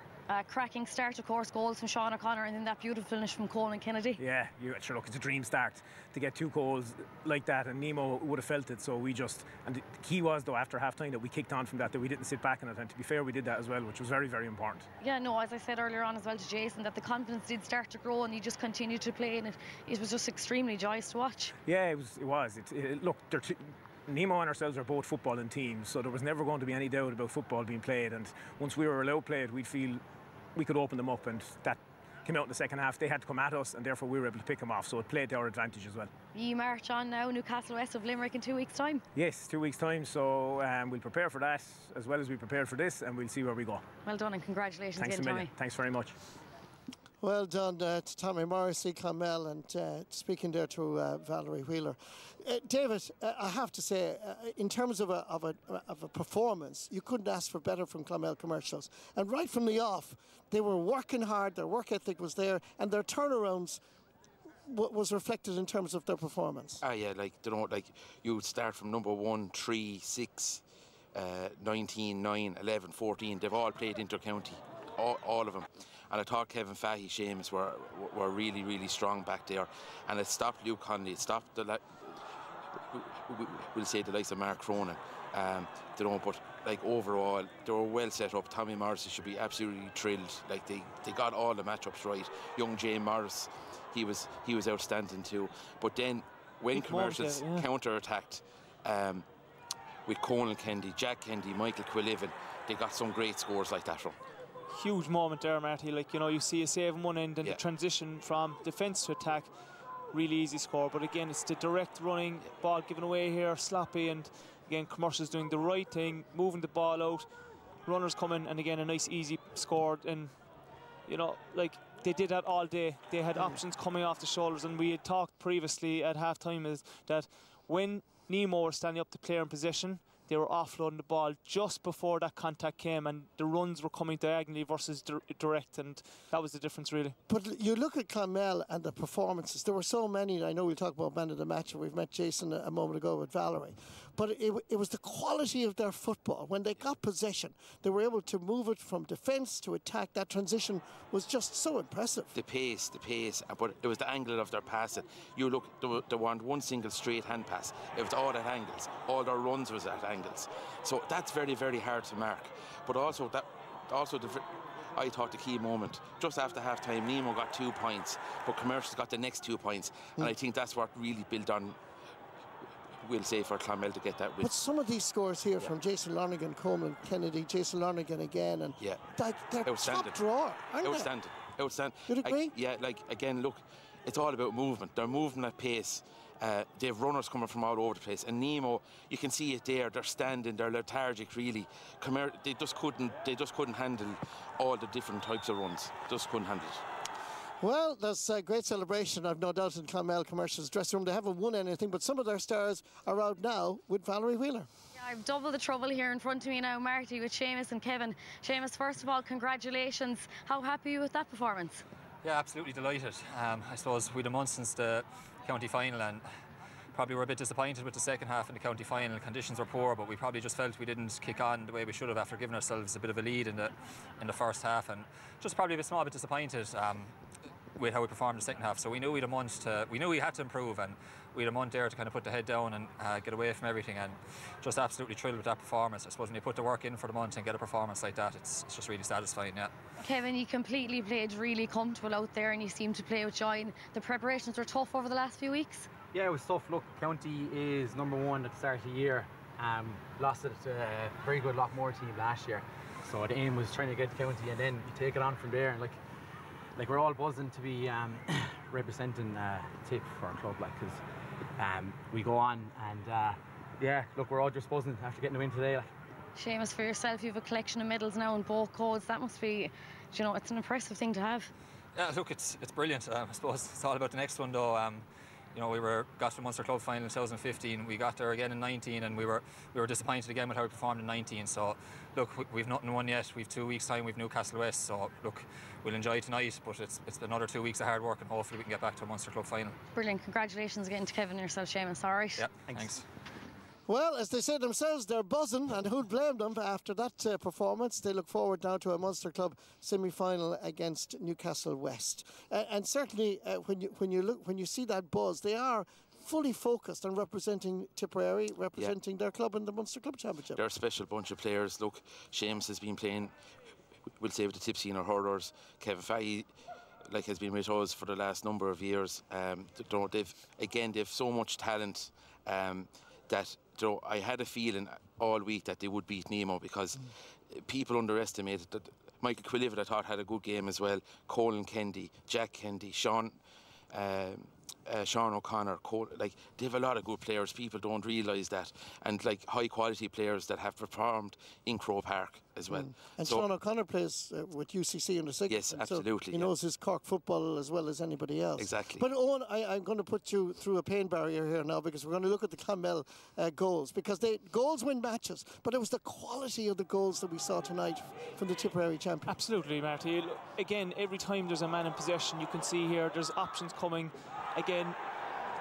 Cracking start, of course, goals from Sean O'Connor, and then that beautiful finish from Cole and Kennedy. Yeah, sure, look, it's a dream start to get 2 goals like that, and Nemo would have felt it. So we just, and the key was though after half time that we kicked on from that we didn't sit back in it, and to be fair, we did that as well, which was very, very important. Yeah, no, as I said earlier on as well to Jason, that the confidence did start to grow, and he just continued to play, and it was just extremely joyous to watch. Yeah, it was. Look, Nemo and ourselves are both footballing teams, so there was never going to be any doubt about football being played, and once we were allowed to play it, we'd feel we could open them up, and that came out in the second half. They had to come at us, and therefore we were able to pick them off, so it played to our advantage as well. You march on now, Newcastle west of Limerick in 2 weeks' time? Yes, 2 weeks' time, so we'll prepare for that as well as we prepared for this, and we'll see where we go. Well done, and congratulations again, Tommy. Thanks very much. Well done to Tommy Morrissey, Clonmel, and speaking there to Valerie Wheeler. David, I have to say, in terms of a performance, you couldn't ask for better from Clonmel Commercials. And right from the off, they were working hard, their work ethic was there, and their turnarounds was reflected in terms of their performance. Yeah, you would start from number 1, 3, 6, 19, 9, 11, 14. They've all played inter-county, all of them. And I thought Kevin Fahey, Seamus were really, really strong back there. And it stopped Luke Connolly, it stopped we'll say the likes of Mark Cronin. But overall, they were well set up. Tommy Morrissey should be absolutely thrilled. They got all the matchups right. Young Jay Morris, he was outstanding too. But then when Commercials counter-attacked with Conan Kennedy, Jack Kennedy, Michael Quillivan, they got some great scores like that from. huge moment there, Marty. Like, you know, you see a save on one end and the transition from defence to attack, really easy score. But again, it's the direct running, ball given away here, sloppy, and again, Commercial's doing the right thing, moving the ball out, runners coming, and again, a nice easy score. And, you know, like, they did that all day. They had options coming off the shoulders, and we had talked previously at half-time is that when Nemo were standing up to player in possession, they were offloading the ball just before that contact came, and the runs were coming diagonally versus direct, and that was the difference, really. But you look at Clonmel and the performances. There were so many. I know we'll talk about man of the match, and we've met Jason a moment ago with Valerie. But it was the quality of their football. When they got possession, they were able to move it from defence to attack. That transition was just so impressive. The pace, but it was the angle of their passing. You look, there weren't one single straight hand pass. It was all at angles. All their runs was at angles. So that's very, very hard to mark. But also I thought the key moment, just after half-time, Nemo got 2 points, but Commercial's got the next 2 points. And I think that's what really built on, we'll say, for Clonmel to get that win. But some of these scores here from Jason Lonergan, Coleman, Kennedy, Jason Lonergan again, and they're top drawer, aren't they? Outstanding. You'd agree? Like, again, look, it's all about movement. They're moving at pace. They have runners coming from all over the place, and Nemo, you can see it there. They're standing, they're lethargic, really. They just couldn't handle all the different types of runs. Just couldn't handle it. Well, there's a great celebration, I've no doubt, in Clonmel Commercial's dressing room. They haven't won anything, but some of their stars are out now with Valerie Wheeler. Yeah, I've double the trouble here in front of me now, Marty, with Seamus and Kevin. Seamus, first of all, congratulations. How happy are you with that performance? Yeah, absolutely delighted. I suppose we'd have won since the county final, and probably were a bit disappointed with the second half in the county final. Conditions were poor, but we probably just felt we didn't kick on the way we should have after giving ourselves a bit of a lead in the first half, and just probably a small bit disappointed with how we performed in the second half. So we knew we had to improve, and we had a month there to kind of put the head down and get away from everything, and just absolutely thrilled with that performance. I suppose when you put the work in for the month and get a performance like that, it's just really satisfying. Yeah. Kevin, you completely played really comfortable out there, and you seemed to play with joy. The preparations were tough over the last few weeks. Yeah, it was tough. Look, County is #1 at the start of the year. Lost it to a very good Lockmore team last year, so the aim was trying to get to County, and then you take it on from there. And like we're all buzzing to be representing Tip for our club, because we go on, and yeah, look, we're all just buzzing after getting the win today. Seamus, for yourself, you have a collection of medals now in both codes. That must be, you know, it's an impressive thing to have. Yeah, look, it's brilliant. I suppose it's all about the next one, though. You know, we got to the Munster Club final in 2015. We got there again in 19, and we were disappointed again with how we performed in 19. So, look, we've nothing won yet. We've 2 weeks' time. We've Newcastle West. So, look, we'll enjoy tonight, but it's another 2 weeks of hard work, and hopefully we can get back to a Munster Club final. Brilliant. Congratulations again to Kevin and yourself, Seamus. All right. Yeah. Thanks. Well, as they say themselves, they're buzzing, and who'd blame them after that performance? They look forward now to a Munster Club semi-final against Newcastle West, and certainly when you see that buzz, they are fully focused on representing Tipperary, representing their club in the Munster Club Championship. They're a special bunch of players. Look, Seamus has been playing, we'll say, with the Tip Senior hurlers. Kevin Fahey, has been with us for the last number of years. They've so much talent that. I had a feeling all week that they would beat Nemo, because people underestimated that. Michael Quillivan, I thought, had a good game as well. Colin Kennedy, Jack Kennedy, Sean O'Connor, they have a lot of good players. People don't realise that, and high quality players that have performed in Croke Park as well. And Sean O'Connor plays with UCC in the sixth. Yes, absolutely. So he knows his Cork football as well as anybody else. Exactly. But Owen, I'm going to put you through a pain barrier here now, because we're going to look at the Clonmel goals, because goals win matches, but it was the quality of the goals that we saw tonight from the Tipperary champion. Absolutely, Marty. Again, every time there's a man in possession, you can see here there's options coming. Again,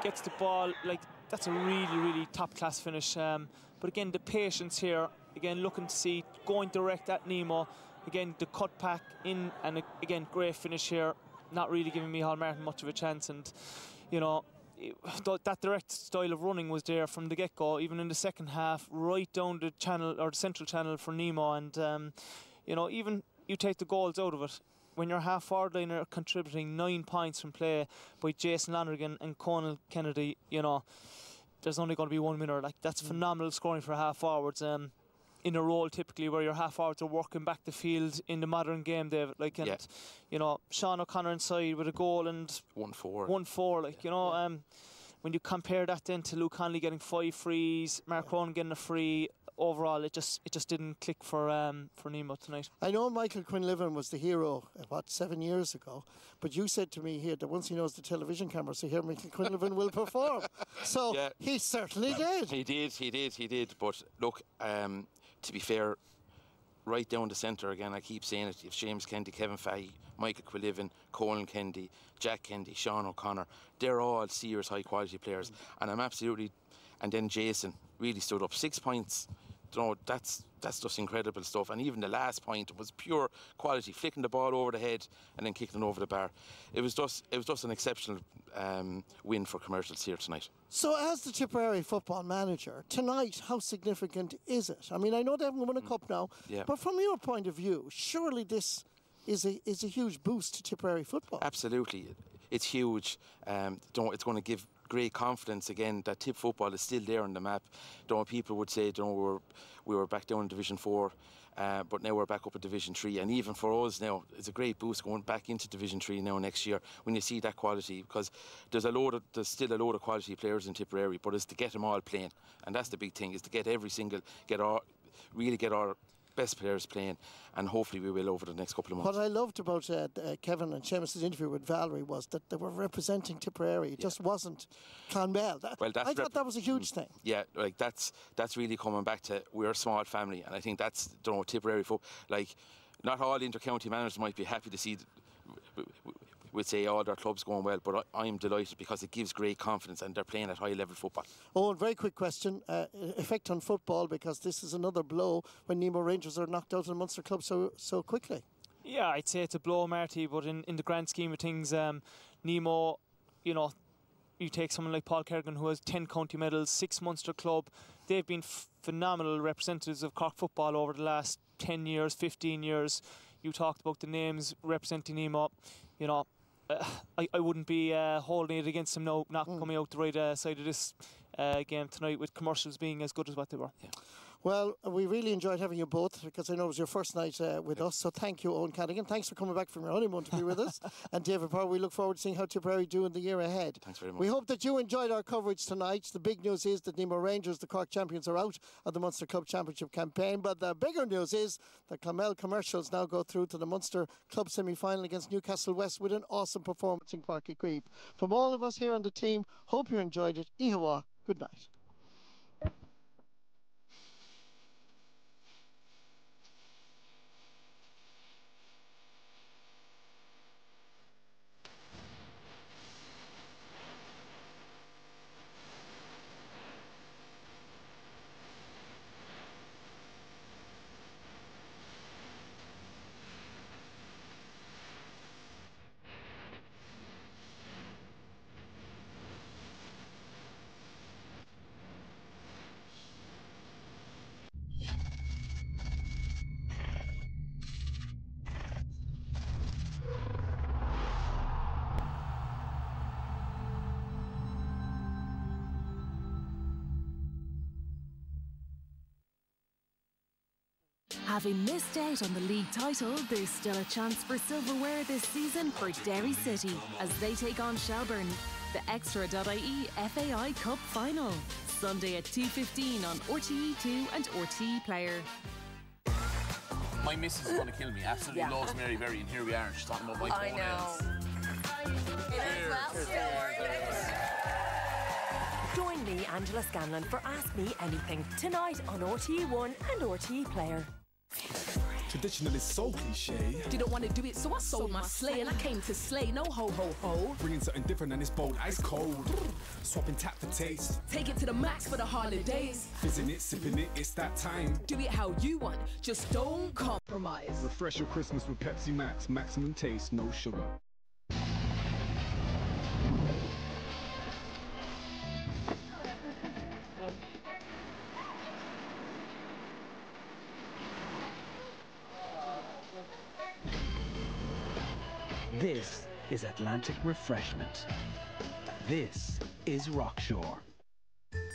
gets the ball, that's a really, really top-class finish. But again, the patience here, again, looking to see, going direct at Nemo. Again, the cut back in, and again, great finish here. Not really giving Micheál Martin much of a chance, and, you know, that direct style of running was there from the get-go, even in the second half, right down the channel, or the central channel for Nemo. And, you know, even you take the goals out of it, when your half-forward line are contributing 9 points from play by Jason Lonergan and Conal Kennedy, you know, there's only going to be one winner. That's phenomenal scoring for half-forwards. in a role typically where your half-forwards are working back the field in the modern game, David. Like, and you know, Sean O'Connor inside with a goal and 1-4. Like, you know, when you compare that then to Luke Conley getting 5 frees, Mark Rowan getting a free, overall it just didn't click for Nemo tonight. I know Michael Quinlivan was the hero, 7 years ago, but you said to me here that once he knows the television camera, so here Michael Quinlivan will perform. So he certainly did. He did. But look, to be fair, right down the centre again, I keep saying it, if James Kennedy, Kevin Fahey, Michael Quinlivan, Colin Kennedy, Jack Kennedy, Sean O'Connor, they're all serious high quality players, and I'm absolutely, and then Jason really stood up. 6 points, you know, that's just incredible stuff. And even the last point was pure quality, flicking the ball over the head and then kicking it over the bar. It was just an exceptional win for Commercials here tonight. So as the Tipperary football manager, tonight, how significant is it? I mean, I know they haven't won a cup now, but from your point of view, surely this is a huge boost to Tipperary football. Absolutely. It's huge. It's going to give great confidence again that Tip football is still there on the map. People would say, we were back down in Division 4, but now we're back up in Division 3. And even for us now, it's a great boost going back into Division 3 now next year when you see that quality, because there's still a load of quality players in Tipperary, but it's to get them all playing. And that's the big thing, is to get our best players playing, and hopefully we will over the next couple of months. What I loved about Kevin and Seamus's interview with Valerie was that they were representing Tipperary. It just wasn't Clonmel. I thought that was a huge thing. Yeah, like that's really coming back to, we're a small family, and I think that's, Tipperary folk, like, not all inter-county managers might be happy to see we'd say all their clubs going well, but I'm delighted because it gives great confidence and they're playing at high level football. Oh, and very quick question, effect on football, because this is another blow when Nemo Rangers are knocked out of the Munster club so quickly. Yeah, I'd say it's a blow, Marty, but in the grand scheme of things, Nemo, you know, you take someone like Paul Kerrigan who has 10 county medals, 6 Munster club. They've been phenomenal representatives of Cork football over the last 10 years, 15 years. You talked about the names representing Nemo. You know, I wouldn't be holding it against them now, not coming out the right side of this game tonight, with Commercials being as good as what they were. Yeah. Well, we really enjoyed having you both, because I know it was your first night with us, so thank you, Owen Cadigan. Thanks for coming back from your honeymoon to be with us. And David Power, we look forward to seeing how Tipperary do in the year ahead. Thanks very much. We hope that you enjoyed our coverage tonight. The big news is that Nemo Rangers, the Cork champions, are out of the Munster Club Championship campaign, but the bigger news is that Clonmel Commercials now go through to the Munster Club semi-final against Newcastle West with an awesome performance in Páirc. From all of us here on the team, hope you enjoyed it. Ihawa, good night. Having missed out on the league title, there's still a chance for silverware this season for Derry City as they take on Shelburne. The Extra.ie FAI Cup Final, Sunday at 2:15 on RTE2 and RTE Player. My missus is going to kill me. Absolutely loves Mary Berry, and here we are. She's talking about my toenails. Join me, Angela Scanlon, for Ask Me Anything tonight on RTE1 and RTE Player. Traditional is so cliche. Didn't want to do it, so I sold my sleigh and I came to slay. No ho ho ho. Bringing something different and it's bold, ice cold. Swapping tap for taste. Take it to the max for the holidays. Fizzing it, sipping it, it's that time. Do it how you want, just don't compromise. Refresh your Christmas with Pepsi Max. Maximum taste, no sugar. This is Atlantic Refreshment. This is Rockshore.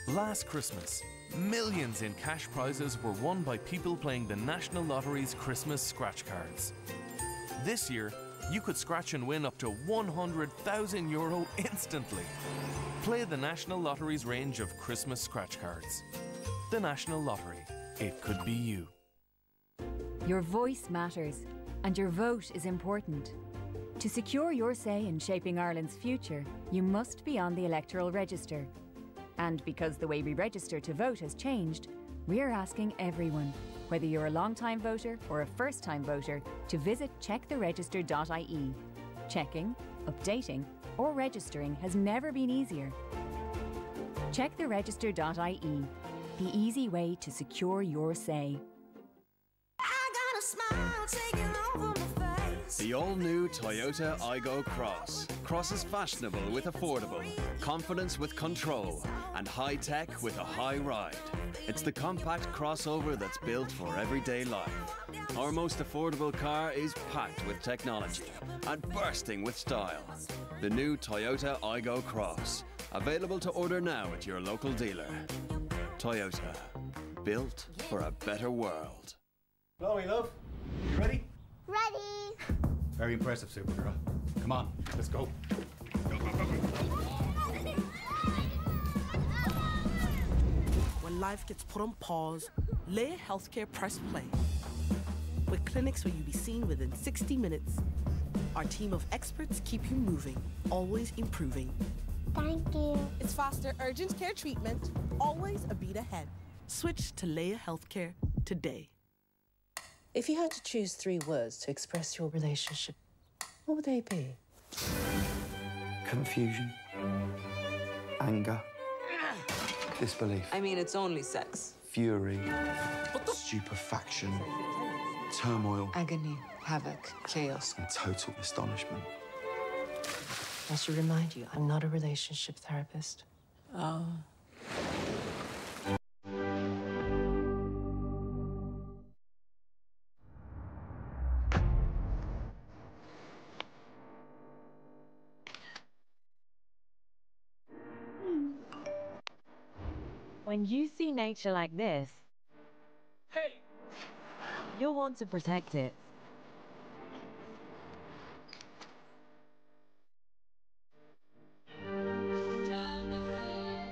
Last Christmas, Millions in cash prizes were won by people playing the National Lottery's Christmas scratch cards. This year, you could scratch and win up to €100,000 instantly. Play the National Lottery's range of Christmas scratch cards. The National Lottery. It could be you. Your voice matters, and your vote is important. To secure your say in shaping Ireland's future, you must be on the electoral register. And because the way we register to vote has changed, we're asking everyone, whether you're a long-time voter or a first-time voter, to visit checktheregister.ie. Checking, updating, or registering has never been easier. Checktheregister.ie, the easy way to secure your say. The all-new Toyota Aygo Cross. Cross is fashionable with affordable, confidence with control, and high-tech with a high ride. It's the compact crossover that's built for everyday life. Our most affordable car is packed with technology and bursting with style. The new Toyota Aygo Cross. Available to order now at your local dealer. Toyota. Built for a better world. Chloe, love, you ready? Ready. Very impressive, Supergirl. Come on, let's go. Go, go, go, go. When life gets put on pause, Leia Healthcare press play. With clinics where you'll be seen within 60 minutes. Our team of experts keep you moving, always improving. Thank you. It's faster urgent care treatment, always a beat ahead. Switch to Leia Healthcare today. If you had to choose 3 words to express your relationship, what would they be? Confusion. Anger. Disbelief. I mean, it's only sex. Fury. Stupefaction. Turmoil. Agony, havoc, chaos. And total astonishment. I should remind you, I'm not a relationship therapist. Oh. When you see nature like this, you'll want to protect it.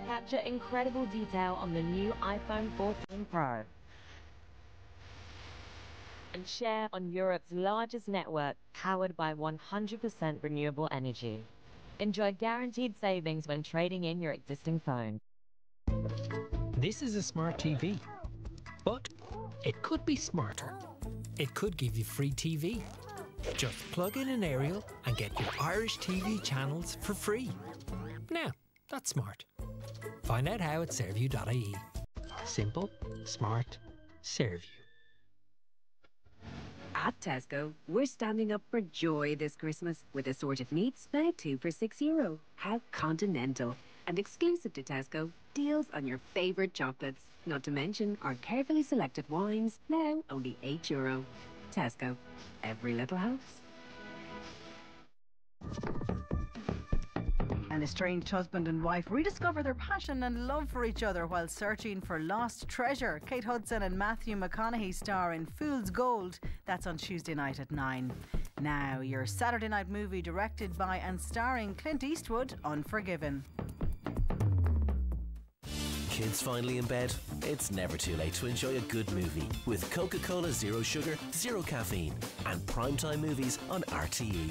Capture incredible detail on the new iPhone 14 Pro. And share on Europe's largest network, powered by 100% renewable energy. Enjoy guaranteed savings when trading in your existing phone. This is a smart TV, but it could be smarter. It could give you free TV. Just plug in an aerial and get your Irish TV channels for free. Now, that's smart. Find out how at serveyou.ie. Simple, smart, serve you. At Tesco, we're standing up for joy this Christmas with assorted meats now 2 for €6. How continental. And exclusive to Tesco, deals on your favourite chocolates. Not to mention our carefully selected wines, now only €8. Tesco. Every little helps. An estranged husband and wife rediscover their passion and love for each other while searching for lost treasure. Kate Hudson and Matthew McConaughey star in Fool's Gold. That's on Tuesday night at 9. Now, your Saturday night movie directed by and starring Clint Eastwood, Unforgiven. Kids finally in bed? It's never too late to enjoy a good movie with Coca-Cola Zero Sugar, Zero Caffeine and primetime movies on RTE.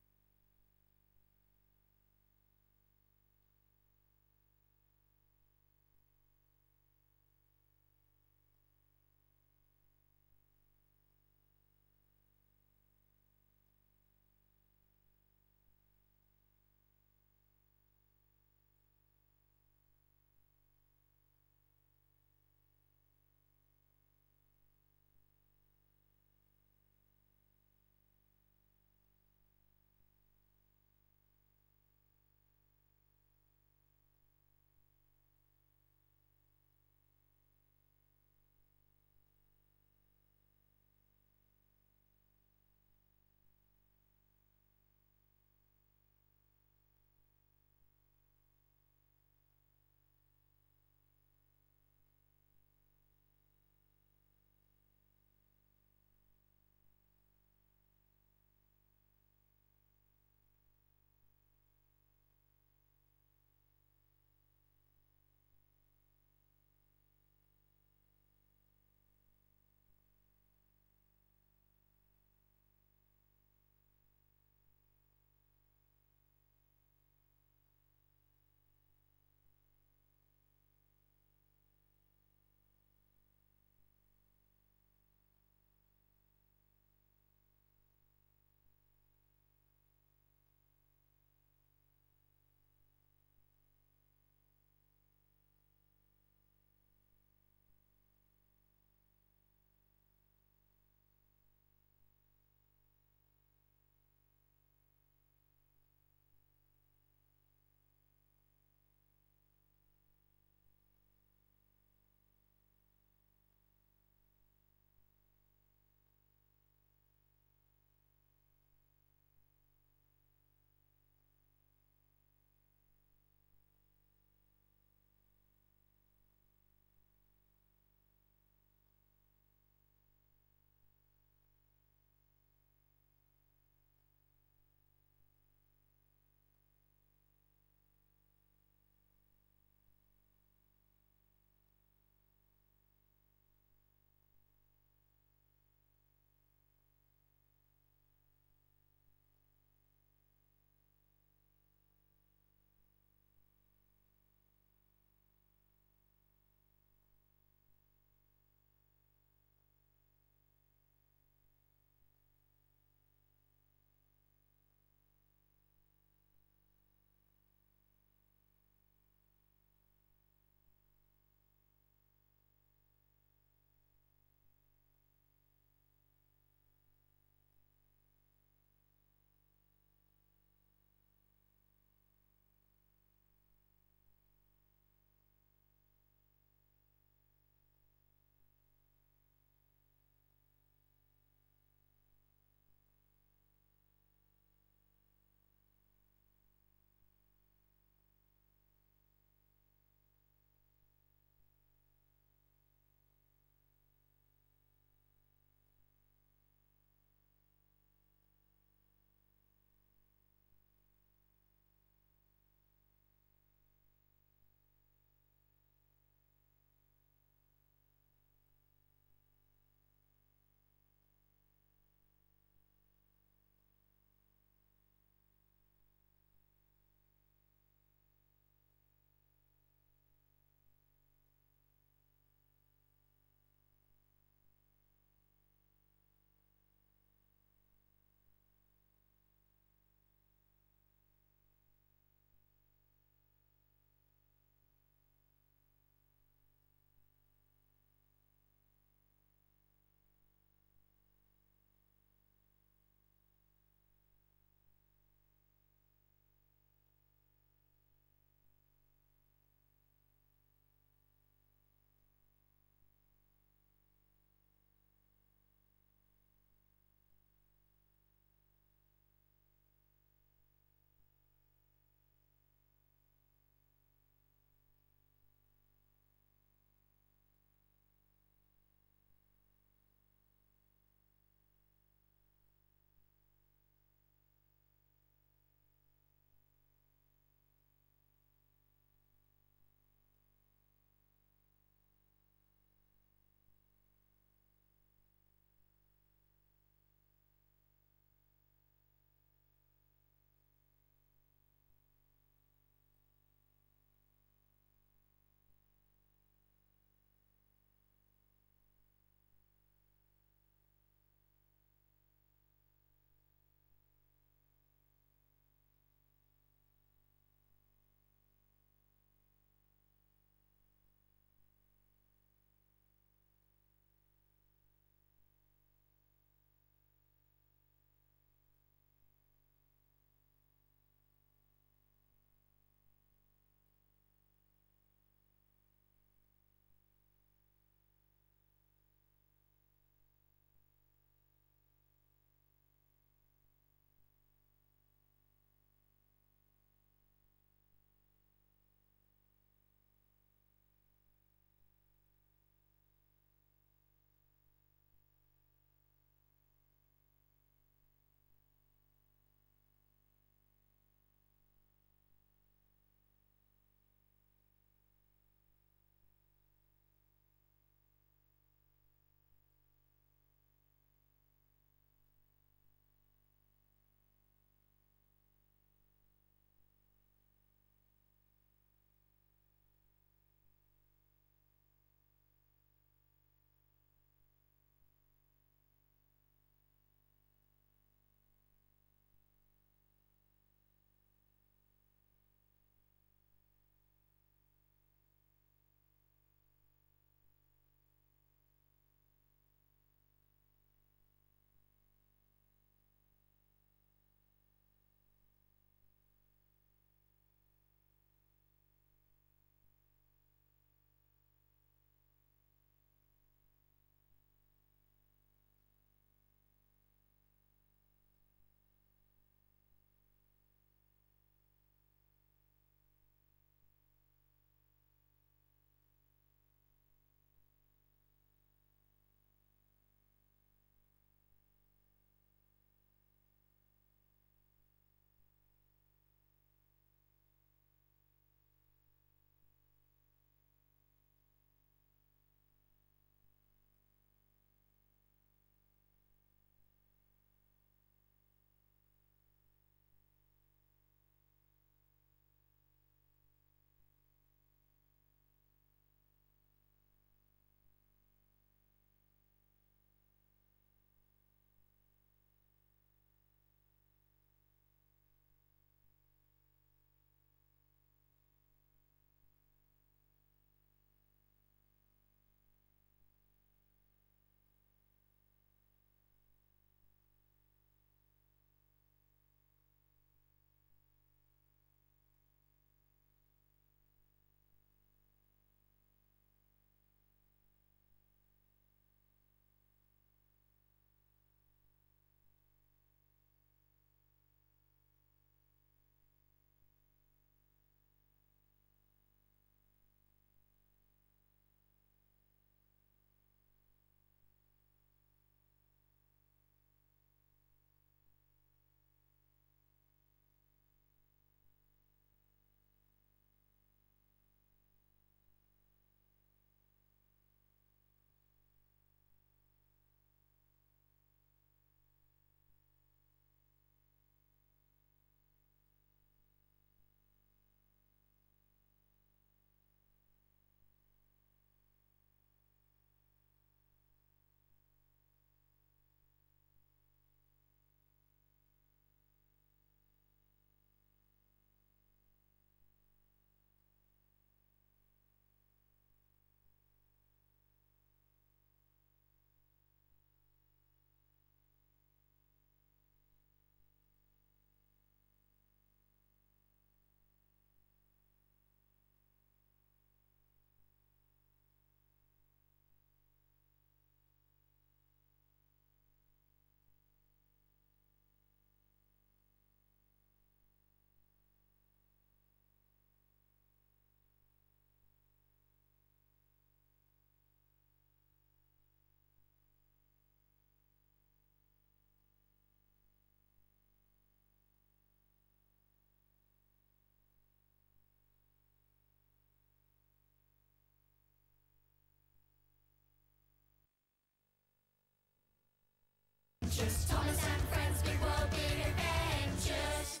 adventures. Thomas and friends, big world, big adventures.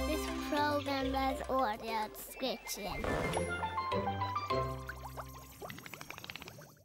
This program has audio description.